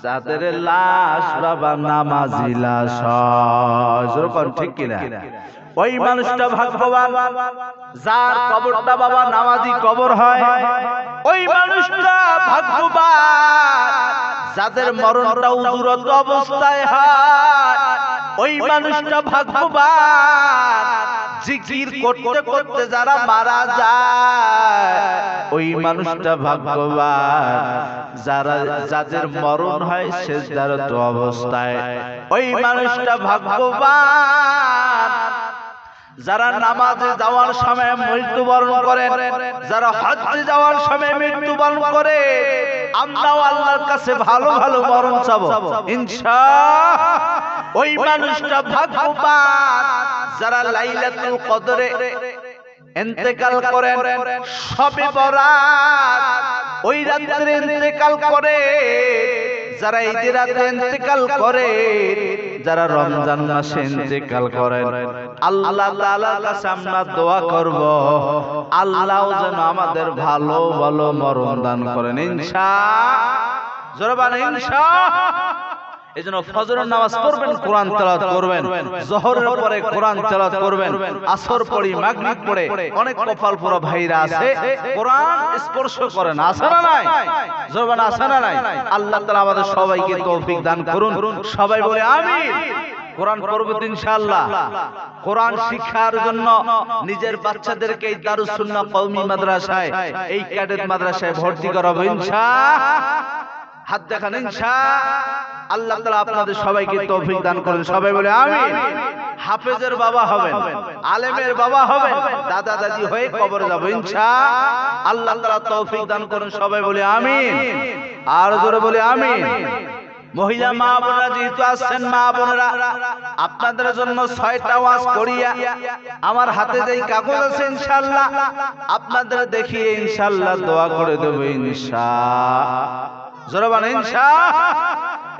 যাদের লাশ বাবা নামাজি লাশ হয়। জোরে বলেন, ঠিক কিনা? ওই মানুষটা ভাগ্যবান যার কবরটা বাবা নামাজি কবর হয়। ওই মানুষটা ভাগ্যবান যাদের মরণটা উজুরত অবস্থায় হয়। ওই মানুষটা ভাগ্যবান জিকির করতে করতে যারা মারা যায়। ওই মানুষটা ভাগ্যবান যারা যাদের মরণ হয় সিজদারত অবস্থায়। ওই মানুষটা ভাগ্যবান যারা নামাজে যাওয়ার সময় মৃত্যুবরণ করেন, যারা হজ্জে যাওয়ার সময় মৃত্যুবরণ করে। আমরাও আল্লাহর কাছে ভালো ভালো মরণ চাবো ইনশাআল্লাহ। ওই মানুষটা ভাগ্যবান যারা লাইলাতুল কদরে ইন্তেকাল করেন, শবে বরাত ওই রাতে ইন্তেকাল করে, যারা ঈদের রাতে ইন্তেকাল করে, যারা রমজান মাসে ইন্তেকাল করেন। আল্লাহ তাআলার কাছে আমরা দোয়া করব, আল্লাহ যেন আমাদের ভালো ভালো মরণ দান করেন ইনশাআল্লাহ। জোরে বলেন ইনশাআল্লাহ। এজন্য ফজরের নামাজ পড়বেন, কোরআন তেলাওয়াত করবেন, যোহরের পরে কোরআন তেলাওয়াত করবেন, আসর পড়ি, মাগরিব পড়ে। অনেক কপাল পোড়া ভাইরা আছে কোরআন স্পর্শ করেন, আছে না নাই? জোরে বলেন, আছে না নাই? আল্লাহ তাআলা আমাদের সবাইকে তৌফিক দান করুন। সবাই বলে আমিন। কোরআন পড়ব ইনশাআল্লাহ। কোরআন শিক্ষার জন্য নিজের বাচ্চাদেরকে এই দারুস সুন্নাহ কওমি মাদ্রাসায়, এই ক্যাডেট মাদ্রাসায় ভর্তি করাবো ইনশাআল্লাহ। হাত দেখান ইনশাআল্লাহ। আল্লাহ তাআলা আপনাদের সবাইকে তৌফিক দান করেন। সবাই বলে আমিন। হাফেজের বাবা হবেন, আলেমের বাবা হবেন, দাদা দাদি হয়ে কবরে যাব ইনশাআল্লাহ। আল্লাহ তাআলা তৌফিক দান করেন। সবাই বলে আমিন। আর জোরে বলে আমিন। মহিলা মা বোনেরা যেহেতু আসছেন, মা বোনেরা আপনাদের জন্য 6টা ওয়াজ করিয়া আমার হাতে যেই কাগজ আছে ইনশাআল্লাহ আপনাদের দেখিয়ে ইনশাআল্লাহ দোয়া করে দেব ইনশাআল্লাহ। জোরে বলেন ইনশাআল্লাহ।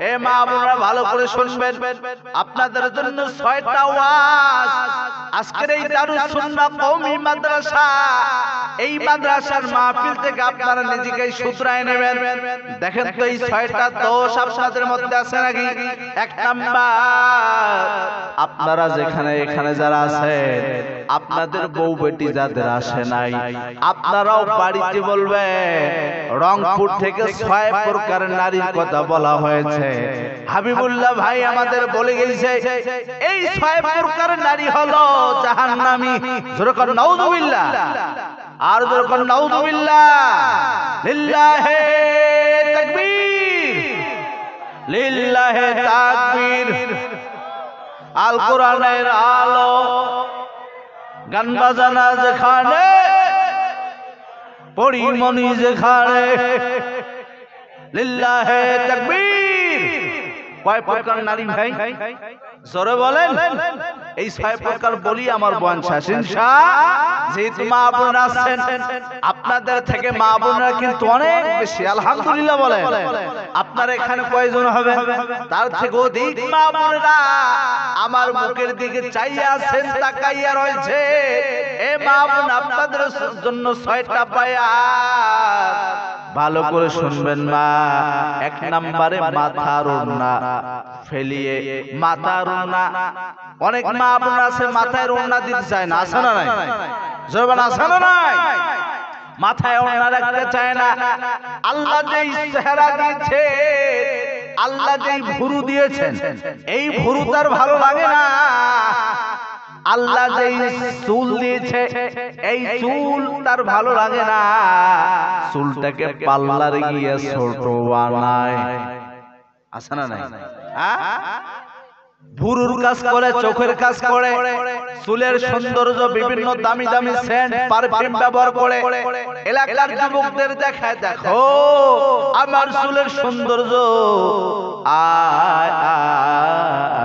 এ মা বোনেরা ভালো করে শুনবেন, আপনাদের জন্য 6টা ওয়াজ আজকের এই দারুস সুন্নাহ কওমি মাদ্রাসা এই মাদ্রাসার মাহফিল থেকে আপনারা নিজেকে শুধরায় নেবেন। দেখেন তো এই 6টা দোষ আপনাদের মধ্যে আছে নাকি? এক নাম্বার, আপনারা যেখানে এখানে যারা আছেন, আপনাদের বউ বেটি যাদের আসে নাই, আপনারাও বাড়িতে বলবেন রংপুর থেকে 6 প্রকারের নারীর কথা বলা হয়েছে। হাবিবুল্লাহ ভাই আমাদের বলে গেছে এই 6 প্রকারের নারী হলো জাহান্নামী। জোরে কর নাউযুবিল্লাহ, আর জোরে কর নাউযুবিল্লাহ। লিল্লাহে তাকবীর, লিল্লাহে তাকবীর। আল কোরআনের আলো, গান বাজানা যেখানে, পরিমণি যেখানে, লিল্লাহে তাকবীর। কয় প্রকার নারী ভাই? জোরে বলেন। এই 6 প্রকার বলি আমার বয়ান শেষ ইনশাআল্লাহ। যেহেতু মা বোন আছেন, আপনাদের থেকে মা বোনরা কিন্তু অনেক বেশি, আলহামদুলিল্লাহ বলেন। আপনারা এখানে কয়জন হবে? তার থেকে অধিক মা বোনরা আমার মুখের দিকে চাইয়া আছেন, তাকাইয়া রয়েছে। এ মা বোন, আপনাদের জন্য 6টা বায়াত ভালো করে শুনবেন মা। এক নম্বরে মাথার ওড়না ফেলিয়ে, মাথার ওড়না, অনেক মা বোন আছে মাথায় ওড়না দিতে চায় না, আছে না নাই? জোরে বলেন, আছে না নাই? মাথায় ওড়না রাখতে চায় না। আল্লাহ যেই চেহারা দিয়েছে, আল্লাহ যেই ভুরু দিয়েছেন, এই ভুরু তার ভালো লাগে না। আল্লাহ যেই চুল দিয়েছে, এই চুল তার ভালো লাগে না। চুলটাকে পাল্লারে গিয়ে ছোট বানায়, আছে না নাই? ভুরুর কাজ করে, চোখের কাজ করে, চুলের সৌন্দর্য বিভিন্ন দামি দামি সেন্ট পারফিউম ব্যবহার করে এলাকার যুবকদের দেখায়, দেখো আমার চুলের সৌন্দর্য, আয়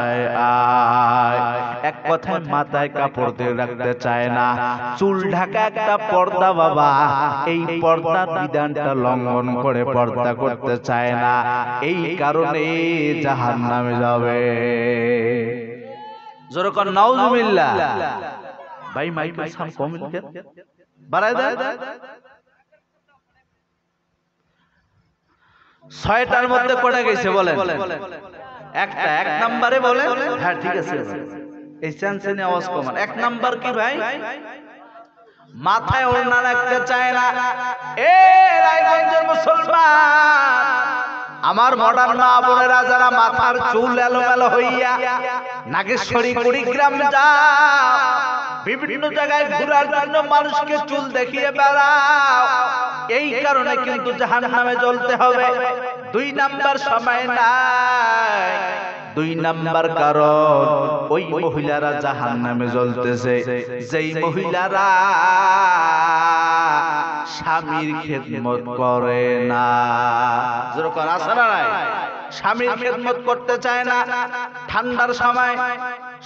আয় আয়। এক কথায় মাথায় কাপড় দিয়ে রাখতে চায় না। চুল ঢাকা একটা পর্দা বাবা, এই পর্দার বিধানটা লঙ্ঘন করে পর্দা করতে চায় না। এই কারণে জাহান্নামে যাবে। জোরে কর নাউযুবিল্লাহ। ভাই মাইকের সাউন্ড কম কেন? বাড়ায় দেন। 6টার মধ্যে কটা গেছে বলেন? একটা। এক নম্বরে বলেন। হ্যাঁ ঠিক আছে, এই চান্সে আওয়াজ কমান। এক নাম্বার কি ভাই? মাথায় ওড়না রাখতে চায় না। এ রায়গঞ্জের মুসলমান, আমার মডার্ন মা বোনেরা যারা মাথার চুল এলোমেলো হইয়া নাগেশ্বরী কুড়িগ্রাম যাও, বিভিন্ন জায়গায় ঘোরার জন্য মানুষকে চুল দেখিয়ে বেড়াও, এই কারণে কিন্তু জাহান্নামে জ্বলতে হবে। 2 নাম্বার সময় নাই। 2 নাম্বার কারণ, ওই মহিলারা জাহান্নামে জ্বলতেছে যেই মহিলারা স্বামীর খেদমত করে না। যেরকম আছে না নাই? স্বামীর খেদমত করতে চায় না। ঠান্ডার সময়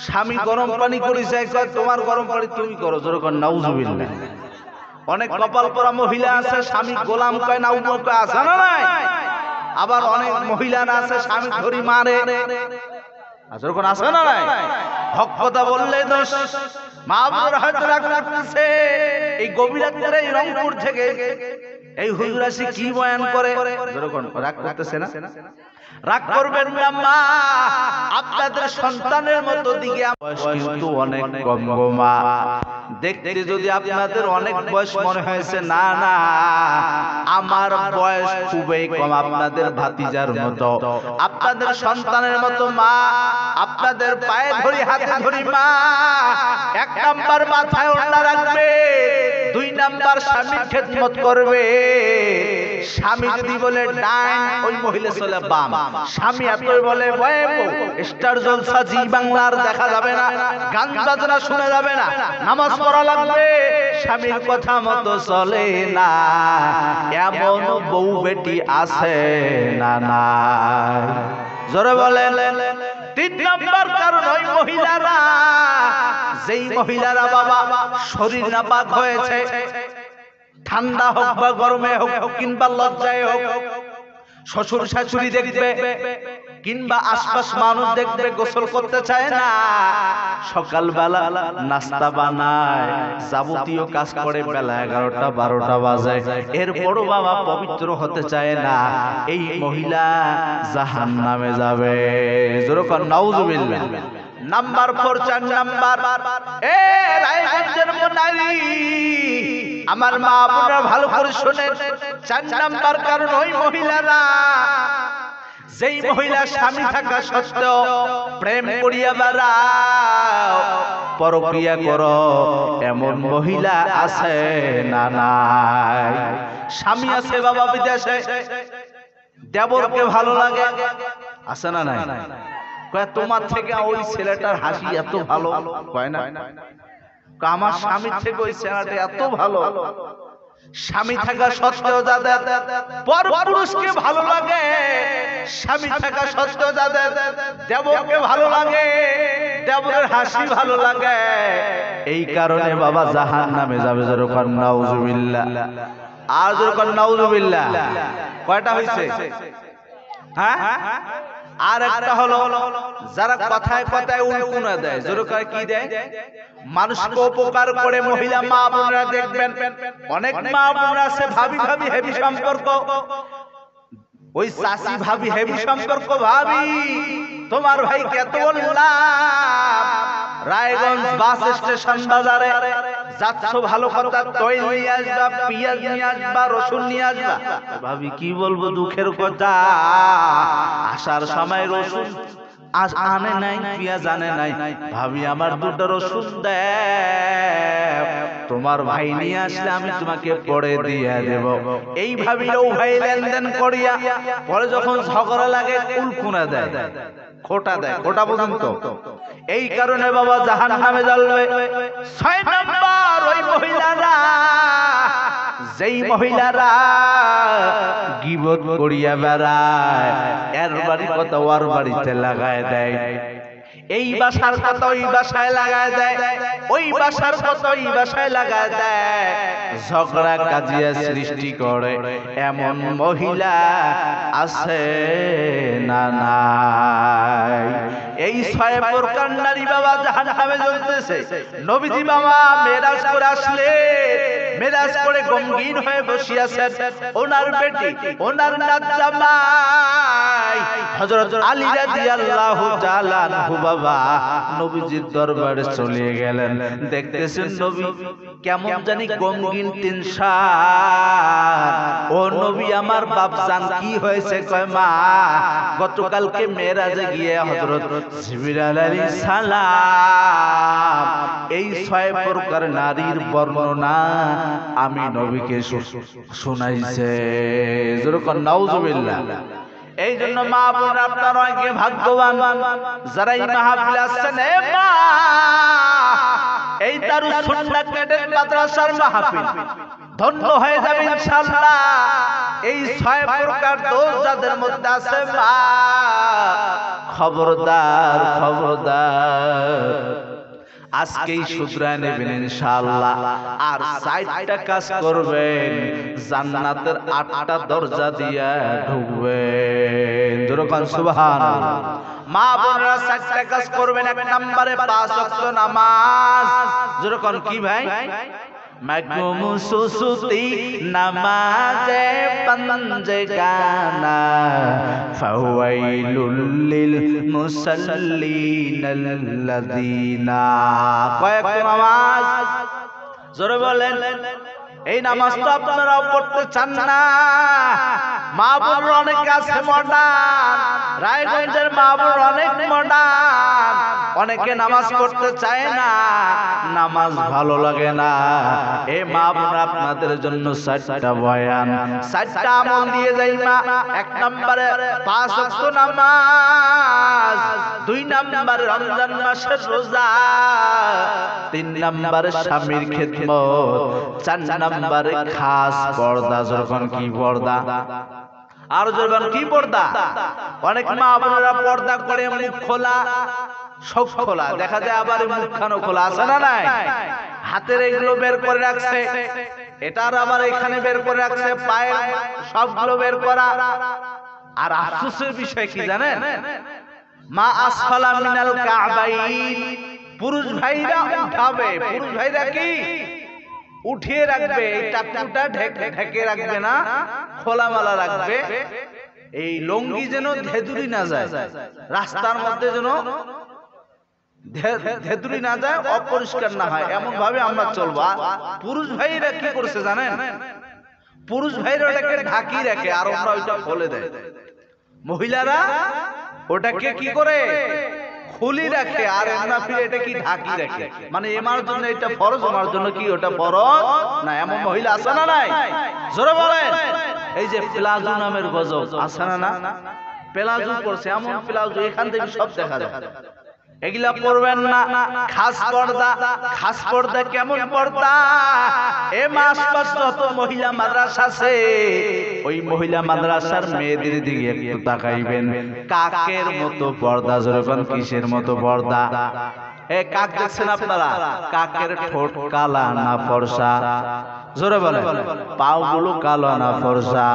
স্বামী গরম পানি করেছে, তোমার গরম পানি তুমি করো। যেরকম নাউযুবিল্লাহ। অনেক কপাল পরা মহিলা আছে, স্বামী গোলাম কয় না, উমর কয়, আছে না নাই? আবার অনেক মহিলারা আছে স্বামী ধরি মারে, যেরকম আছে না নাই? হক কথা বললে দোষ। মা বোনেরা হয়তো রাগ করতেছে, এই গভীর রাতে এই রংপুর থেকে এই হুজুর আসি কি বয়ান করে, যেরকম রাগ করতেছে না? রাগ করবেন না মা, আপনাদের সন্তানের মতো দিকে কিন্তু অনেক কম গো মা। দেখতে যদি আপনাদের অনেক বয়স মনে হয়েছে, না না, আমার বয়স খুবই কম, আপনাদের ভাতিজার মতো, আপনাদের সন্তানের মতো মা। আপনাদের পায়ে ধরি, হাতে ধরি মা। 1 নাম্বার মাথায় ওড়না রাখবে, 2 নাম্বার স্বামীর খেদমত করবে। স্বামী যদি বলে ডান, ওই মহিলা চলে বাম। স্বামী এতই বলে স্টার জলসা জি বাংলার দেখা যাবে না, গান বাজনা শোনা যাবে না, নামাজ পড়া লাগবে, স্বামীর কথা মতো চলে না, এমন বউ বেটি আছে না না? জোরে বলেন। 3 নাম্বার কারণ, ওই মহিলারা, যেই মহিলারা বাবা শরীর নাপাক হয়েছে, ঠান্ডা হোক বা গরমে হোক কিংবা লজ্জায় হোক, শ্বশুর শাশুড়ি দেখবে কিংবা আশপাশ মানুষ দেখবে গোসল করতে চায় না, সকালবেলা নাস্তা বানায়, যাবতীয় কাজ করে বেলা 11টা 12টা বাজে, এরপরও বাবা পবিত্র হতে চায় না, এই মহিলা জাহান্নামে যাবে। যেরকম নাউজুবিল্লাহ। নাম্বার 4, 4 নাম্বার, এ রায়গঞ্জের নারী আমার মা বোনেরা ভালো করে শুনেন, 4 নাম্বার কারণ ওই মহিলারা যেই মহিলা স্বামী থাকা সত্ত্বেও প্রেম করিয়া বেড়াও, পরক্রিয়া করো, এমন মহিলা আছে না নাই? স্বামী আছে বাবা বিদেশে, দেবরকে ভালো লাগে, আছে না নাই? কয় তোমার থেকে ওই ছেলেটার হাসি এত ভালো, কয় না? আমার স্বামীর থেকে ওই ছেলেটা এত ভালো। স্বামী থাকা সত্ত্বেও যাদের পরপুরুষকে ভালো লাগে, স্বামী থাকা সত্ত্বেও যাদের দেবরকে ভালো লাগে, দেবরের হাসি ভালো লাগে, এই কারণে বাবা জাহান্নামে যাবে। যেরকম নাউজুবিল্লাহ, আর যেরকম নাউজুবিল্লাহ। কয়টা হইছে? হ্যাঁ, আর একটা হলো যারা কথায় কথায় উল্কুনা দেয়। যেরকম কি দেয়? মানুষকে উপকার করে মহিলা মা বোনরা দেখবেন, অনেক মা বোনরা আছে ভাবি ভাবি হেভি সম্পর্ক, ওই চাচি ভাবি হেভি সম্পর্ক, ভাবি তোমার ভাইকে এত বললাম রায়গঞ্জ বাস স্টেশন বাজারে যাচ্ছ, ভালো কথা তৈল নিয়ে আসবা, পেঁয়াজ নিয়ে আসবা, রসুন নিয়ে আসবা। ভাবি কি বলবো, দুঃখের কথা, আসার সময় রসুন আনে নাই, পেঁয়াজ আনে নাই। ভাবি আমার 2টা রসুন দেও, তোমার ভাই নিয়ে আসলে আমি তোমাকে পরে দিয়ে দেব। এই ভাবিও ভাই লেনদেন করিয়া পরে যখন ঝগড়া লাগে উল্কুনা দেয়, খোটা দেয়, খোটা পর্যন্ত। এই কারণে বাবা জাহান্নামে জ্বলবে। 6 নাম্বার ওই মহিলারা, যেই মহিলারা গীবত করিয়া বেড়ায়, এর বাড়ির কথা ওর বাড়িতে লাগায় দেয়, এই বাসার কথা ওই বাসায় লাগায় দেয়, ওই বাসার কথা ওই বাসায় লাগায় দেয়, ঝগড়া কাজিয়া সৃষ্টি করে, এমন মহিলা আছে না নাই? এই 6 প্রকার নারী বাবা জাহান্নামে জ্বলতেছে। নবীজি বাবা মেরাজ করে আসলে, মেরাজ করে গমগীন হয়ে বসে আছেন, ওনার বেটি, ওনার নাত জামাই হযরত আলী রাদিয়াল্লাহু তাআলা আনহু বাবা নবীজির দরবারে চলে গেলেন। দেখতেছেন নবী কেমন জানি গমগীন টেনশন। ও নবী আমার বাপজান কি হয়েছে? কয় মা গতকালকে মেরাজে গিয়ে হযরত জিবরিল আলাইহিস সালাম এই 6 প্রকার নারীর বর্ণনা আমি নবীকে শুনাইছে। যেরকম নাউজুবিল্লাহ। এই জন্য মা বোন আপনারা অনেকে ভাগ্যবান যারা এই মাহফিলে আসছেন। এই দারুস সুন্নাত ক্যাডেট মাদ্রাসার মাহফিল ধন্য হয়ে যাবে ইনশাআল্লাহ। এই 6 প্রকার দোষ যাদের মধ্যে আছে, মা খবরদার খবরদার আজকেই শুধরায় নেবেন ইনশাআল্লাহ। আর 4টা কাজ করবেন, জান্নাতের 8টা দরজা দিয়া ঢুকবেন। যেরকম সুবহানাল্লাহ। মা বোনেরা 4টা কাজ করবেন। 1 নম্বরে 5 ওয়াক্ত নামাজ। যেরকম কি ভাই? মাকুম সুসুতি নামাজে পঞ্জগানা ফাওয়াইলুল লিল মুসাল্লিনাল্লাযিনা। কয়েক নামাজ জোরে বলেন। এই নামাজ তো আপনারাও পড়তে চান না। মা বোন অনেক আছে মডার্ন, রায়গঞ্জের মা বোন অনেক মডার্ন, অনেকে নামাজ পড়তে চায় না, নামাজ ভালো লাগে না। এই মা বোন আপনাদের জন্য 4টা বয়ান, 4টা আমল দিয়ে যাই মা। 1 নম্বরে 5 ওয়াক্ত নামাজ, 2 নম্বরে রমজান মাসের রোজা, 3 নম্বরে স্বামীর খেদমত, 4 নম্বরে খাস পর্দা। যখন কি পর্দা? আর যখন কি পর্দা? অনেক মা বোনেরা পর্দা করে মুখ খোলা, সব খোলা দেখা যায়, আবার মুখখানো খোলা, আছে না নাই? হাতের এগুলো বের করে রাখছে, এটার আবার এখানে বের করে রাখছে, পায়ের সবগুলো বের করা। আর আফসোসের বিষয় কি জানেন, মা আসফালা মিনাল কাবাইন, পুরুষ ভাইরা উঠাবে, পুরুষ ভাইরা কি উঠিয়ে রাখবে, এই টাকুটা ঢেকে রাখবে না, খোলামালা রাখবে। এই লঙ্গি যেন ধেদুরি না যায়, রাস্তার মধ্যে যেন ধেদুরি না যায়, অপরিষ্কার না হয়, এমন ভাবে আমরা চলবো। পুরুষ ভাইরা কি করছে জানেন, পুরুষ ভাইরা ওটাকে ঢাকি রাখে আর ওরা ওইটা খুলে দেয়। মহিলারা ওটাকে কি করে খুলি রাখে আর এমনা ফিরে এটা কি ঢাকি রাখে। মানে এমার জন্য এটা ফরজ, আমার জন্য কি ওটা ফরজ না। এমন মহিলা আছে না নাই? জোরে বলেন। এই যে প্লাজো নামের গজব আছে না, প্লাজো পড়ছে, এমন প্লাজো এখান থেকে সব দেখা যায়। এগুলা পড়বেন না। খাস পর্দা, খাস পর্দা কেমন পর্দা? এ মাস পাস যত মহিলা মাদ্রাসা আছে, ওই মহিলা মাদ্রাসার মেয়েদের দিকে একটু তাকাইবেন। কাকের মতো পর্দা, যেরকম কিসের মতো পর্দা? এ কাক দেখছেন আপনারা? কাকের ঠোঁট কালা না ফর্সা? জোরে বলে। পাও গুলো কালো না ফর্সা?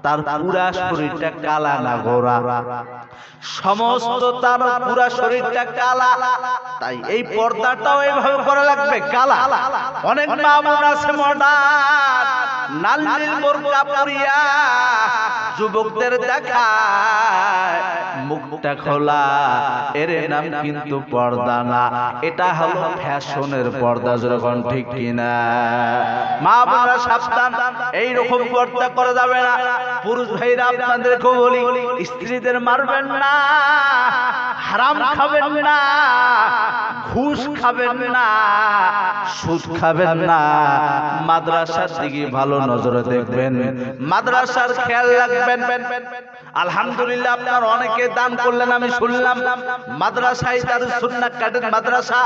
তার পুরা শরীরটা কালা না গোরা? সমস্ত তার পুরা শরীরটা কালা। তাই এই পর্দাটাও এইভাবে করা লাগবে, কালা। অনেক মা বোন আছে মডার্ন, লাল নীল বোরকা পরিয়া যুবকদের দেখায় মুখটা খোলা, এর নাম কিন্তু পর্দা না, এটা হলো ফ্যাশনের পর্দা। যখন ঠিক কিনা? মা বোনরা সাবধান, এইরকম পর্দা করা যাবে না। পুরুষ ভাইরা আপনাদেরকে বলি, স্ত্রীদের মারবেন না, হারাম খাবেন না, ঘুষ খাবেন না, সুদ খাবেন না, মাদ্রাসার দিকে ভালো নজরে দেখবেন, মাদ্রাসার খেয়াল রাখবেন। আলহামদুলিল্লাহ আপনার অনেকে দান করলেন, আমি শুনলাম। মাদ্রাসায় দারুস সুন্নাহ কাদের মাদ্রাসা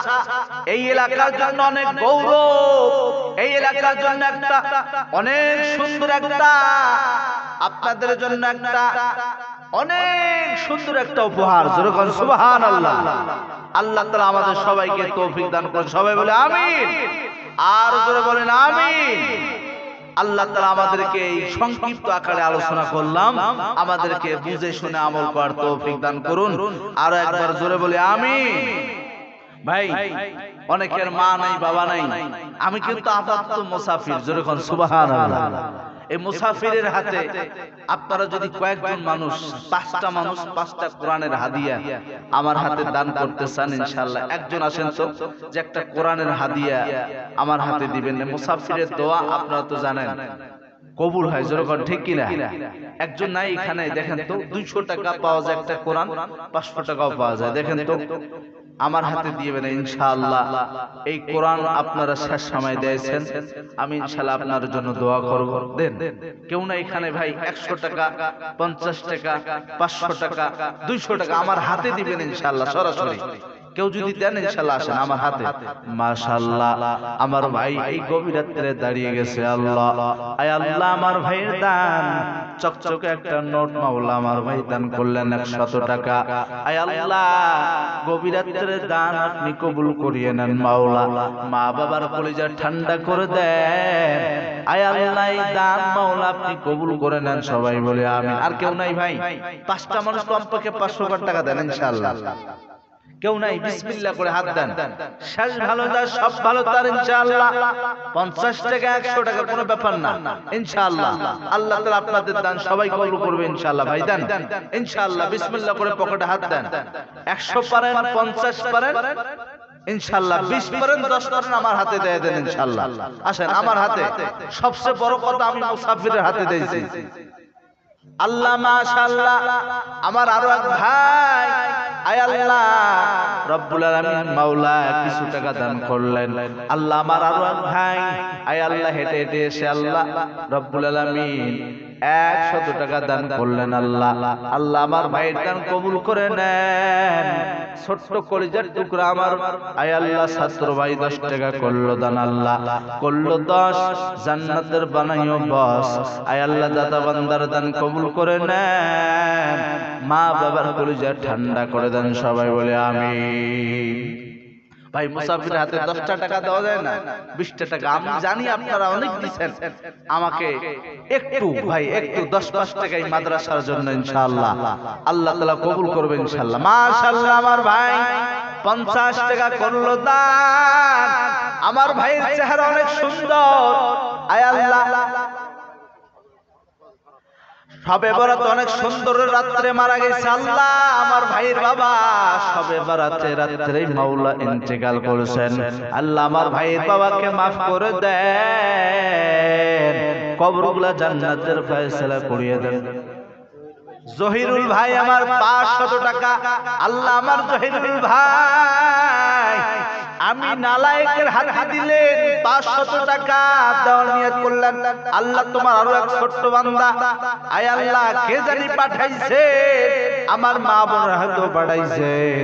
এই এলাকার জন্য অনেক গৌরব, এই এলাকার জন্য একটা অনেক সুন্দর একটা, আপনাদের জন্য একটা অনেক সুন্দর একটা উপহার। যেরকম সুবহানাল্লাহ। আল্লাহ তাআলা আমাদের সবাইকে তৌফিক দান করুন। সবাই বলে আমিন। আর জোরে বলেন আমিন। আল্লাহ তাআলা আমাদেরকে এই সংক্ষিপ্ত আকারে আলোচনা করলাম, আমাদেরকে বুঝে শুনে আমল করার তৌফিক দান করুন। আর একবার জোরে বলে আমিন। ভাই, অনেকের মা নাই, বাবা নাই। আমি কিন্তু আপাতত মুসাফির। যেরকম সুবহানাল্লাহ। এই মুসাফিরের হাতে আপনারা যদি কয়েকজন মানুষ, 5টা মানুষ 5টা কোরআনের হাদিয়া আমার হাতে দান করতে চান, ইনশাআল্লাহ একজন আসেন তো, যে একটা কোরআনের হাদিয়া আমার হাতে দিবেন। মুসাফিরের দোয়া আপনারা তো জানেন কবুল হয়। যেরকম ঠিক কিনা? একজন নাই এখানে, দেখেন তো 200 টাকা পাওয়া যায় একটা কোরআন, 500 টাকাও পাওয়া যায়। দেখেন তো, আমার হাতে দিবেন ইনশাআল্লাহ। এই কোরআন আপনারা শেষ সময় দিয়েছেন, আমি ইনশাআল্লাহ আপনার জন্য দোয়া করব। দেন। কেউ না এখানে ভাই 100 টাকা, 50 টাকা, 500 টাকা, 200 টাকা আমার হাতে দিবেন ইনশাআল্লাহ সরাসরি। কেউ যদি দেন ইনশাআল্লাহ আসেন আমার হাতে। মাশাআল্লাহ, আমার ভাই এই গভীর রাতে দাঁড়িয়ে গেছে। আল্লাহ, আয় আল্লাহ, আমার ভাইয়ের দান চকচকে একটা নোট মাওলা আমার ভাই দান করলেন 100 টাকা। আয় আল্লাহ, গভীর রাতে দান আপনি কবুল করিয়ে নেন মাওলা। মা বাবার কলিজা ঠান্ডা করে দেন। আয় আল্লাহ, এই দান মাওলা আপনি কবুল করে নেন। সবাই বলে আমিন। আর কেউ নাই ভাই? 5টা মানুষ কমপক্ষে 500 টাকা দেন ইনশাআল্লাহ। কেউ নাই? বিসমিল্লাহ করে হাত দেন। শেষ ভালো যার সব ভালো তার ইনশাআল্লাহ। 50 টাকা 100 টাকা কোনো ব্যাপার না ইনশাআল্লাহ। আল্লাহ তাআলা আপনাদের দান সবাই কবুল করবে ইনশাআল্লাহ। ভাই দেন ইনশাআল্লাহ। বিসমিল্লাহ করে পকেটে হাত দেন। 100 পারেন, 50 পারেন ইনশাআল্লাহ, 20 পারেন, 10 পারেন আমার হাতে দিয়ে দেন ইনশাআল্লাহ। আসেন আমার হাতে। সবচেয়ে বড় কথা, আমি মুসাফিরের হাতে দিয়েছি। আল্লাহ মাশাআল্লাহ, আমার আরো এক ভাই আয় আল্লাহ রব্বুল আলামিন মাওলা কিছু টাকা দান করলেন। আল্লাহ, আমার আরো এক ভাই আয় আল্লাহ হেঁটে হেঁটে এসে আল্লাহ রব্বুল আলামিন 100 টাকা দান করলেন। আল্লাহ, আল্লাহ আমার ভাইয়ের দান কবুল করে নেন। ছোট্ট কলিজার টুকরা আমার আয় আল্লাহ ছাত্র ভাই 10 টাকা করলো দান। আল্লাহ করলো 10, জান্নাতের বানাইও বস। আয় আল্লাহ দাতা বান্দার দান কবুল করে নেন। মা বাবার কলিজা ঠান্ডা করে দেন। সবাই বলে আমিন। ভাই মুসাফির হাতে 10টা টাকা দেওয়া যায় না, 20টা টাকা। আমি জানি আপনারা অনেক দিচ্ছেন, আমাকে একটু ভাই একটু 10-5 টাকা এই মাদ্রাসার জন্য ইনশাআল্লাহ আল্লাহ তাআলা কবুল করবেন ইনশাআল্লাহ। মাশাআল্লাহ আমার ভাই 50 টাকা করলো দান। আমার ভাইয়ের চেহারা অনেক সুন্দর, আয় আল্লাহ শবে বরাত অনেক সুন্দর রাত্রে মারা গেছে। আল্লাহ আমার ভাইয়ের বাবা শবে বরাতে রাত্রে মাওলা ইন্তেকাল করেছেন। আল্লাহ আমার ভাইয়ের বাবাকে মাফ করে দেন, কবরগুলা জান্নাতের ফয়সালা করিয়ে দেন। জহিরুল ভাই আমার 500 টাকা। আল্লাহ আমার জহিরুল ভাই আমি নালায়েকের হাতে দিলেন 500 টাকা দেওয়ার নিয়ত করলেন। আল্লাহ তোমার আরো এক ছোট্ট বান্দা, আয় আল্লাহ কে জানি পাঠাইছে, আমার মা বোনের হাতেও পাঠাইছেন।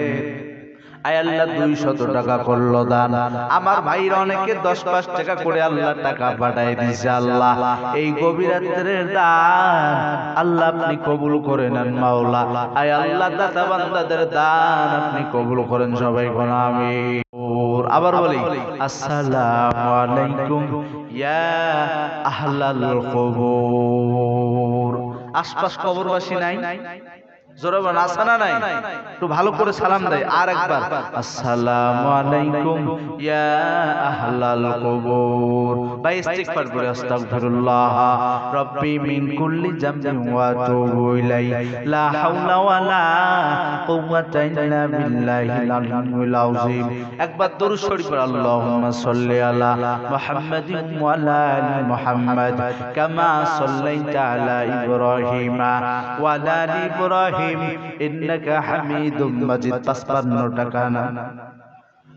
আয় আল্লাহ 200 টাকা করলো দান। আমার ভাইরা অনেকে 10-5 টাকা করে আল্লাহ টাকা পাঠায় দিয়েছে। আল্লাহ এই গভীর রাতের দান আল্লাহ আপনি কবুল করে নেন মাওলা। আয় আল্লাহ দাতা বান্দাদের দান আপনি কবুল করেন, সবাই বলেন আমিন। আবার বলি আসসালামু আলাইকুম ইয়া আহলাল কবুর। আশপাশ কবরবাসী নাই? জোরে বলেন আছে না নাই? একটু ভালো করে সালাম দেয় আর একবার, আসসালামু আলাইকুম ইয়া আহলাল কবুর। ভাই ইস্তিগফার করে আস্তাগফিরুল্লাহ রাব্বি মিন কুল্লি জামবিন ওয়া আতুবু ইলাইহি লা হাওলা ওয়ালা কুওয়াতা ইল্লা বিল্লাহিল আলিয়্যিল আযীম। একবার দরুদ শরীফ পড়ে আল্লাহুম্মা সাল্লি আলা মুহাম্মাদিন ওয়া আলা আলি মুহাম্মাদ কামা সাল্লাইতা আলা ইব্রাহিম ওয়া আলা আলি ইব্রাহিম ইন্নাকা হামিদুম মাজিদ। 55 টাকা না?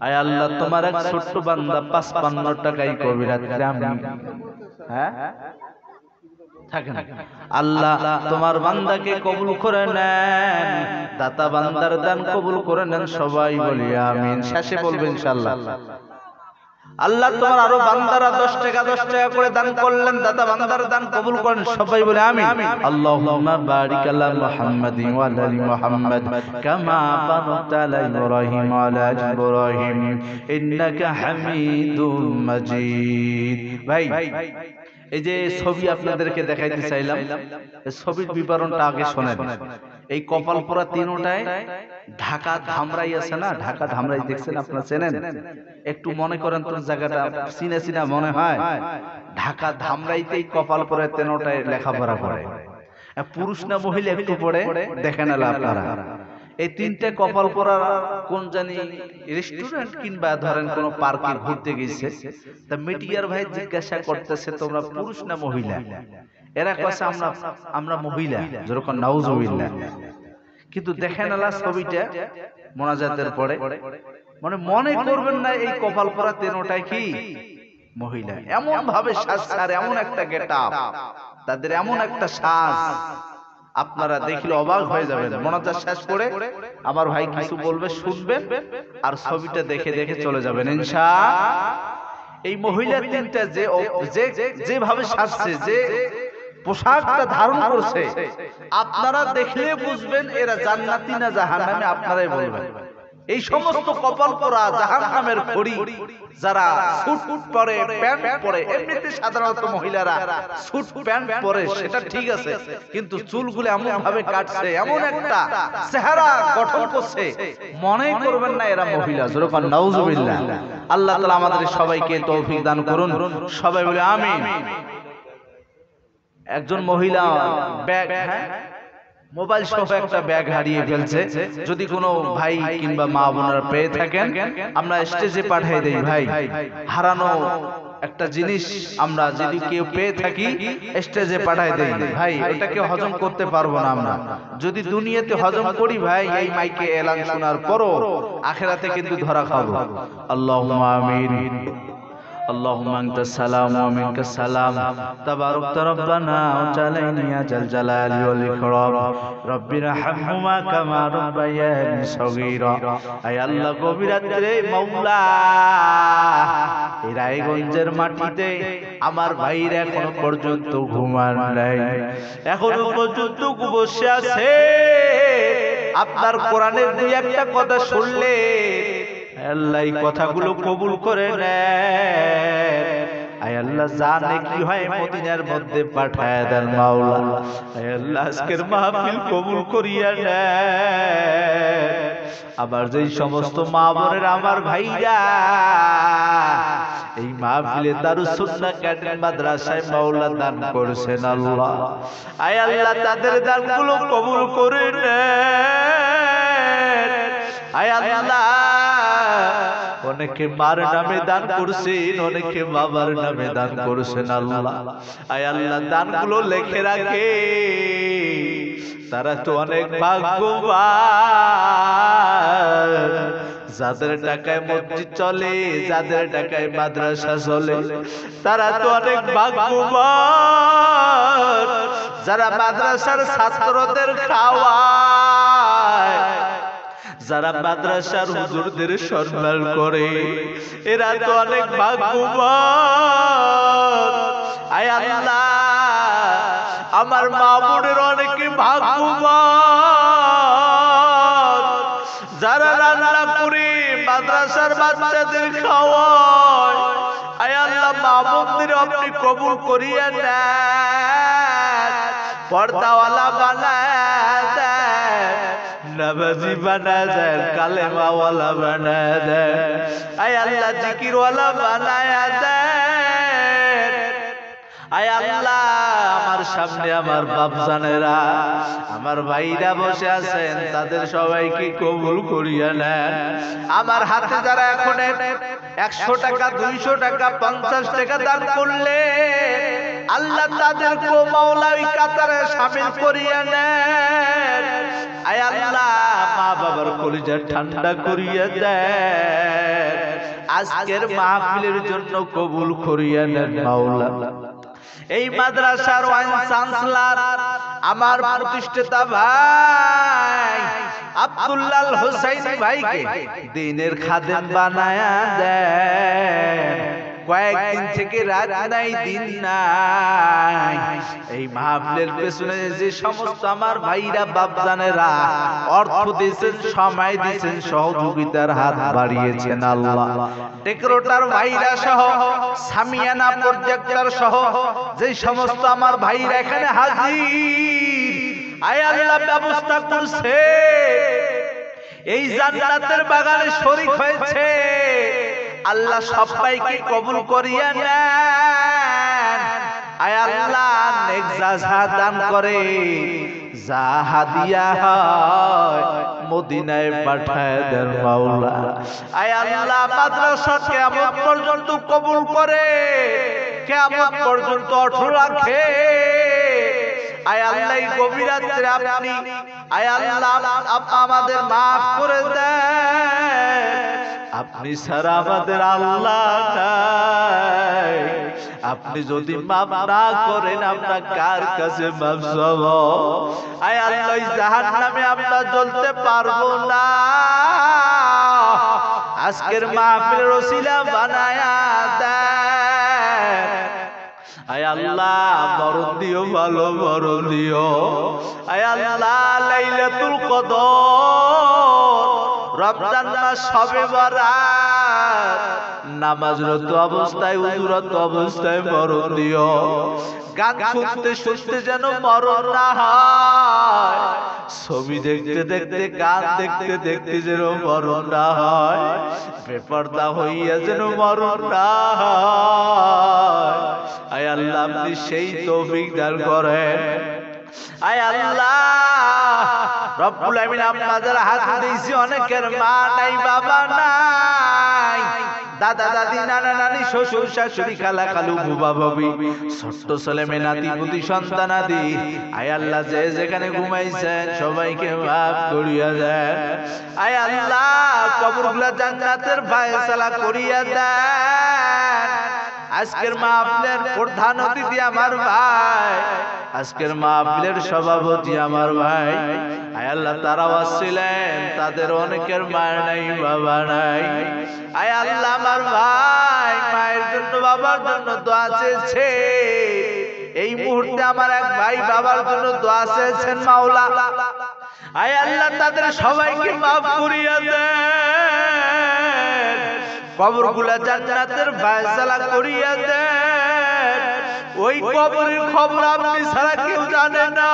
আয় আল্লাহ তোমার এক ছোট্ট বান্দা 55 টাকাই কবি রাত্রে আমি হ্যাঁ থাকে না। আল্লাহ তোমার বান্দাকে কবুল করে নেন, দাতা বান্দার দান কবুল করে নেন, সবাই বলি আমিন। শেষে বলবেন ইনশাআল্লাহ। আল্লাহ তোমার আরো বান্দারা 10 টাকা করে দান করলেন, দাতা বান্দার দান কবুল করেন, সবাই বলে আমিন। আল্লাহুম্মা বারিক আলা মুহাম্মাদিন ওয়া আলা আলি মুহাম্মাদ কামা বারাকতা আলা ইব্রাহিম ওয়া আলা আলি ইব্রাহিম ইন্নাকা হামিদুম মাজিদ। ভাই এই যে ছবি আপনাদেরকে দেখাইতে চাইলাম, এই ছবির বিবরণটা আগে শোনেন। এই কপালপুরা তিনটায় ঢাকা ধামরাই আছে না, ঢাকা ধামরাই দেখছেন আপনারা, চেনেন? একটু মনে করেন তো জায়গাটা চিনা চিনা মনে হয়। ঢাকা ধামরাইতেই কপালপুরা তিনটায় লেখাপড়া করে। পুরুষ না মহিলা একটু পড়ে দেখেন আপনারা। এই তিনটে কপালপুরা কোন জানি রেস্টুরেন্ট কিংবা ধরেন কোন পার্কে ঘুরতে গেছে, তা মিডিয়ার ভাই জিজ্ঞাসা করতেছে তোমরা পুরুষ না মহিলা? এরা কইছে আমরা মহিলা, যেরকম নাউজুবিল্লাহ। কিন্তু দেখেন আল্লাহ ছবিটা মোনাজাতের পরে মনে করবেন না এই কপালপুরা তিনটায় কি মহিলা। এমন ভাবে সাজ, আর এমন একটা গেটআপ, তাদের এমন একটা সাজ, আপনারা দেখলে অবাক হয়ে যাবেন। মোনাজাত শেষ করে আমার ভাই কিছু বলবে, শুনবেন আর ছবিটা দেখে দেখে চলে যাবেন ইনশাআল্লাহ। এই মহিলা তিনটা যেভাবে সাজছে, যে পোশাকটা ধারণ করছে, আপনারা দেখলে বুঝবেন এরা জান্নাতি না জাহান্নামী, আপনারাই বলবেন। এই সমস্ত কপালপোরা জাহান্নামের খড়ি, যারা স্যুট পরে প্যান্ট পরে, এমনিতে সাধারণত মহিলারা স্যুট প্যান্ট পরে সেটা ঠিক আছে, কিন্তু চুলগুলো এমন ভাবে কাটছে, এমন একটা চেহারা গঠন করছে, মনে করবেন না এরা মহিলা। যেরকম নাউজুবিল্লাহ। আল্লাহ তাআলা আমাদের সবাইকে তৌফিক দান করুন, সবাই বলে আমিন। একজন মহিলা ব্যাগ, মোবাইল সহ একটা ব্যাগ হারিয়ে ফেলছে। যদি কোনো ভাই কিংবা মা বোনেরা পেয়ে থাকেন, আমরা স্টেজে পাঠিয়ে দেই। ভাই হারানো একটা জিনিস আমরা যদি কেউ পেয়ে থাকি, স্টেজে পাঠিয়ে দেই। ভাই এটাকে হজম করতে পারবো না আমরা, যদি দুনিয়াতে হজম করি ভাই, এই মাইকে এলান শোনার পরও আখিরাতে কিন্তু ধরা খাবো। আল্লাহুম্মা আমিন। اللهم انت السلام ومنك السلام تبارك ربنا وتعالى يا ذا الجلال والاكرام رب ارحمهما كما ربياني صغيرا। আয় আল্লাহ গভীর রাতে মাওলা এই রায়গঞ্জের মাটিতে আমার ভাইরা এখনো পর্যন্ত ঘুমান নাই, এখনো পর্যন্ত বসে আছে। আপনার কোরআনের দুই একটা কথা শুনলে আল্লাহ এই কথাগুলো কবুল করে নেন। আয় আল্লাহ জানে কি হয় মদিনার মধ্যে পাঠায় দেন মাওলা। আয় আল্লাহ আজকের মাহফিল কবুল করিয়া নেন। আবার যেই সমস্ত মা বোনের আমার ভাইরা এই মাহফিলে দারুস সুন্নাহ ক্যাডেট মাদ্রাসায় মাওলা দান করেছেন আল্লাহ, আয় আল্লাহ তাদের দানগুলো কবুল করে নেন। আয় আল্লাহ অনেকে মার নামে দান করছেন, অনেকে বাবার নামে দান করছেন আল্লাহ, আয় আল্লাহ দানগুলো লিখে রাখে। তারা তো অনেক ভাগ্যবান, যাদের টাকায় মসজিদ চলে, যাদের টাকায় মাদ্রাসা চলে, তারা তো অনেক ভাগ্যবান। যারা মাদ্রাসার ছাত্রদের খাওয়ায়, যারা মাদ্রাসার হুজুরদের সম্মান করে, এরা তো অনেক ভাগ্যবান। আয় আল্লাহ আমার মা বোনের অনেকে ভাগ্যবান, যারা রান্না করে মাদ্রাসার বাচ্চাদের খাওয়ায়। আয় আল্লাহ মা বোনদের আপনি কবুল করিয়া নেন, পর্দাওয়ালা বানায় দেন, নামাজি বানায় দেন, কালেমাওয়ালা বানায় দেন। আয় আল্লাহ জিকিরওয়ালা বানায় দেন। আয় আল্লাহ আমার সামনে আমার বাপজানেরা, আমার ভাইরা বসে আছেন, তাদের সবাইকে কবুল করিয়া নেন। আমার হাতে যারা এখন 100 টাকা, 200 টাকা, 50 টাকা দান করলে আল্লাহ তাদেরকে মাওলা ওই কাতারে শামিল করিয়া নেন। আয় আল্লাহ মা বাবার কলিজা ঠান্ডা করিয়া দেন। আজকের মাহফিলের জন্য কবুল করিয়া নেন মাওলা। এই মাদ্রাসার ওয়াইস চ্যান্সেলর আমার প্রতিষ্ঠাতা ভাই আব্দুল্লাহ হোসেন ভাইকে দিনের খাদেম বানায়া দেন। কয়েকদিন থেকে রাত নাই দিন নাই এই মাহফিলের পেছনে যে সমস্ত আমার ভাইরা বাপজানেরা অর্থ দিয়েছেন, সময় দিয়েছেন, সহযোগিতার হাত বাড়িয়েছেন আল্লাহ। ডেকোরেটর ভাইরা সহ, সামিয়ানা প্রজেক্টর সহ যে সমস্ত আমার ভাইরা এখানে হাজির, আয় আল্লাহ ব্যবস্থা করছে, এই জান্নাতের বাগানে শরীক হয়েছে, আল্লাহ সবাইকে কবুল করিয়া নেন। আয় আল্লাহ নেক জাযা দান করে, যা হাদিয়া হয় মদিনায় পাঠায় দেন মাওলা। আয় আল্লাহ মাদ্রাসা কিয়ামত পর্যন্ত কবুল করে, কিয়ামত পর্যন্ত অটল রাখে। আয় আল্লাহ এই গভীর রাতে আপনি আয় আল্লাহ আমাদের মাফ করে দেন। আপনি ছাড়া আমাদের আল্লাহ নাই, আপনি যদি মাফ না করেন আমরা কার কাছে মাফ চাব? আয় আল্লাহ জাহান্নামে আমরা জ্বলতে পারবো না। আজকের মাহফিলের ওসিলা বানায়া দেন। আয় আল্লাহ মরণ দিও, ভালো মরণ দিও। আয় আল্লাহ লাইলাতুল কদর, রমজান মাস, শবে বরাত, নামাজরত অবস্থায়, উযুরত অবস্থায় মরণ দিও। গান শুনতে শুনতে যেন মরণ না হয়, ছবি দেখতে দেখতে, গান দেখতে দেখতে যেন মরণ না হয়, বেপরদা হইয়া যেন মরণ না হয়। আয় আল্লাহ আপনি সেই তৌফিক দান করেন। আয় আল্লাহ রব্বুল আমিন আমরা যারা হাত দিয়েছি, অনেকের মা নাই, বাবা নাই, দাদা দাদি, নানা নানি, শ্বশুর শাশুড়ি, খালা খালু, বুবা ববি, ছোট্ট ছেলে মেয়ে, নাতি পুতি, সন্তান আদি, আয় আল্লাহ যে যেখানে ঘুমাইছেন সবাইকে মাফ করিয়া দেন। আয় আল্লাহ কবরগুলা জান্নাতের ফায়সালা করিয়া দেন। আজকের মাহফিলের প্রধান অতিথি আমার ভাই, আজকের মাহফিলের সভাপতি আমার ভাই, আয় আল্লাহ তারাও আসছিলেন, তাদের অনেকের মায়ের নাই, বাবা নাই। আয় আল্লাহ আমার ভাই মায়ের জন্য, বাবার জন্য দোয়া চেয়েছে। এই মুহূর্তে আমার এক ভাই বাবার জন্য দোয়া চেয়েছেন মাওলা। আয় আল্লাহ তাদের সবাইকে মাফ করিয়া দেন। কবরগুলা জান্নাতের ফয়সালা করিয়া দেন। ওই কবরের খবর আপনি ছাড়া কেউ জানে না।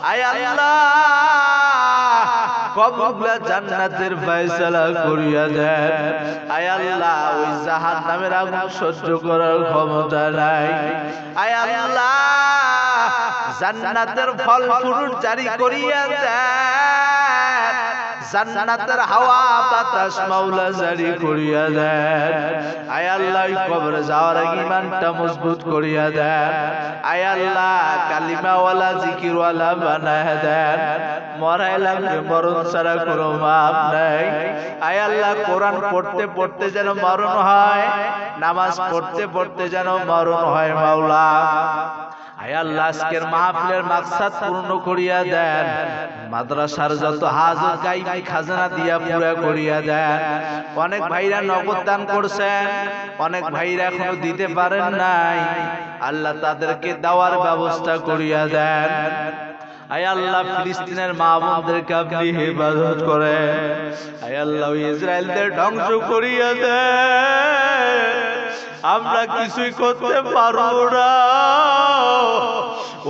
আয় আল্লাহ, কবরগুলা জান্নাতের ফয়সালা করিয়া দেন। আয় আল্লাহ, ওই জাহান্নামের আগুন সহ্য করার ক্ষমতা নাই। আয় আল্লাহ, জান্নাতের ফল ফ্রুট জারি করিয়া দেন। জান্নাতের হাওয়া বাতাস মাওলা জারি করিয়া দেন। আয় আল্লাহ, কবরে যাওয়ার আগে ঈমানটা মজবুত করিয়া দেন। আয় আল্লাহ, কালিমাওয়ালা জিকিরওয়ালা বানায় দেন। মরাই লাগবে মরণ ছাড়া কোনো মাপ নাই। আয় আল্লাহ, কোরআন পড়তে পড়তে যেন মরণ হয়, নামাজ পড়তে পড়তে যেন মরণ হয় মাওলা। আয় আল্লাহ, আজকের মাহফিলের মাকসাদ পূর্ণ করিয়া দেন। মাদ্রাসার যত হাজত গাইবি খাজানা দিয়া পুরা করিয়া দেন। অনেক ভাইরা নগদ দান করছেন, অনেক ভাইরা এখনো দিতে পারেন নাই। আল্লাহ, তাদেরকে দেওয়ার ব্যবস্থা করিয়া দেন। আয় আল্লাহ, ফিলিস্তিনের মা বোনদেরকে আপনি হেফাজত করেন। আয় আল্লাহ, ইসরায়েলদের ধ্বংস করিয়া দেন। আমরা কিছুই করতে পারবো না।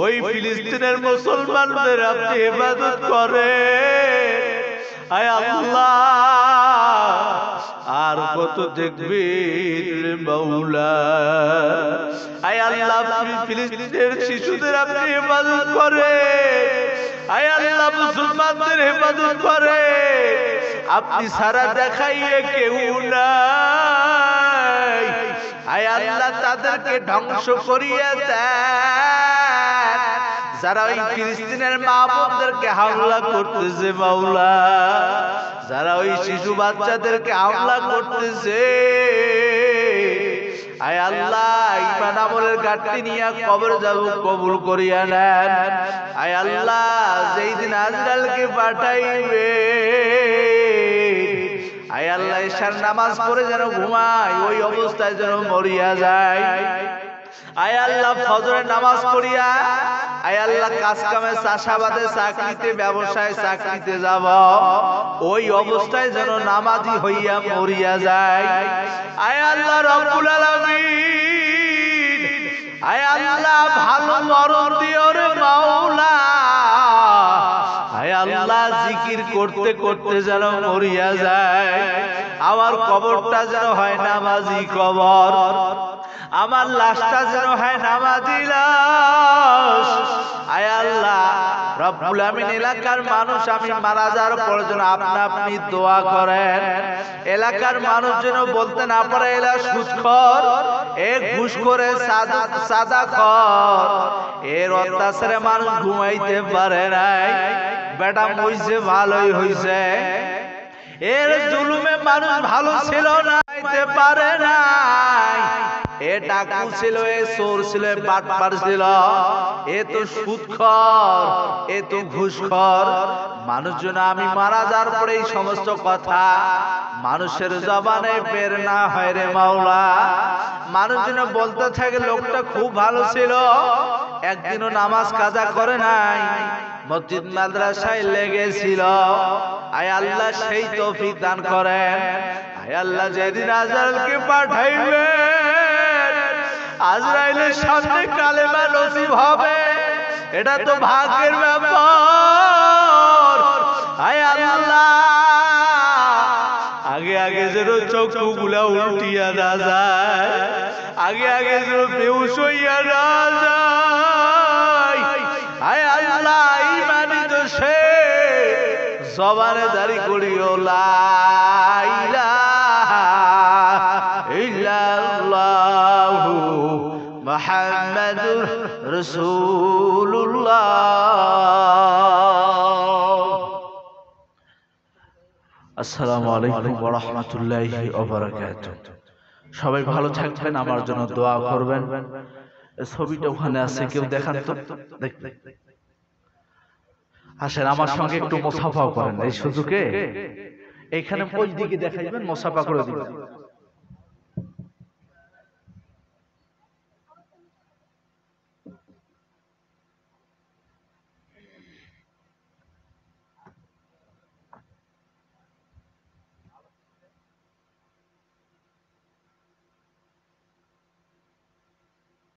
ওই ফিলিস্তিনের মুসলমানদের আপনি হেফাজত করেন। আয় আল্লাহ, আর কত দেখবেন মাওলা। আয় আল্লাহ, ফিলিস্তিনের শিশুদের আপনি হেফাজত করেন। আয় আল্লাহ, মুসলমানদের হেফাজত করেন। আপনি সারা দেখাইয়ে কেউ নাই। আয় আল্লাহ, তাদেরকে ধ্বংস করিয়া দেন যারা ওই ফিলিস্তিনের মা বোনদেরকে হামলা করতেছে মাওলা, যারা ওই শিশু বাচ্চাদেরকে হামলা করতেছে। আয় আল্লাহ, ঈমান আমলের ঘাটতি নিয়ে কবর যাব কবুল করিয়া নেন। আয় আল্লাহ, যেই দিন আজরাইলকে পাঠাইবে, আয় আল্লাহ, ঈশার নামাজ পড়ে যেন ঘুমায়, ওই অবস্থায় যেন মরিয়া যায়। আয় আল্লাহ, ফজরের নামাজ পড়িয়া আয় আল্লাহ কাজ কামে চাষাবাদে চাকরিতে ব্যবসায় চাকরিতে যাব, ওই অবস্থায় যেন নামাজি হইয়া মরিয়া যায়। আয় আল্লাহ রব্বুল আলামিন, আয় আল্লাহ ভালো মরণ দিও রে মাওলা। আয় আল্লাহ, জিকির করতে করতে যেন মরিয়া যায়। আমার কবরটা যেন হয় নামাজি কবর, আমার লাশটা যেন হয় নামাজি লাশ। আয় আল্লাহ রব্বুল আমিন, এলাকার মানুষ আমি মারা যাওয়ার পর যেন আপনি দোয়া করেন। এলাকার মানুষ যেন বলতে না পারে এলা সুদখোর, এ ঘুষখোরে সাদাখোর, এর অত্যাচারে মানুষ ঘুমাইতে পারে নাই। বেটা মইছে ভালোই হইছে, এর জুলুমে মানুষ ভালো ছিল না, পারে নাই। এ ডাকু ছিল, এ চোর ছিল, এ বাটপার ছিল, এ তো সুদখোর, এ তো ঘুষখোর। মানুষজন আমি মারা যাওয়ার পরে এই সমস্ত কথা মানুষের জবানে বের না হয় রে মাওলা। মানুষজন বলতে থাকে লোকটা খুব ভালো ছিল, একদিনও নামাজ কাজা করে নাই, মসজিদ মাদ্রাসায় লেগেছিল। আয় আল্লাহ, সেই তৌফিক দান করেন। আয় আল্লাহ, যেদিন আজরাইলকে পাঠাইবেন, আজরাইলের সামনে কালেমা নসিব হবে, এটা তো ভাগ্যের ব্যাপার। আয় আল্লাহ, আগে আগে যেন চক্ষুগুলা উল্টিয়া না যায়, আগে আগে যেন বেহুশ হইয়া না যায়। আয় আল্লাহ, ঈমানি তো সে জবানে জারি করিও লা ইলাহা ইল্লাল্লাহু মুহাম্মাদুর রাসূলুল্লাহ। আসসালামু আলাইকুম ওয়া রাহমাতুল্লাহি ওয়া বারাকাতুহু। সবাই ভালো থাকবেন, আমার জন্য দোয়া করবেন। ছবিটা ওখানে আছে, কেউ দেখান তো। আসেন আমার সঙ্গে একটু মুসাফা করেন এই সুযোগে। এইখানে ওই দিকে দেখাইবেন, মুসাফা করে দিবেন।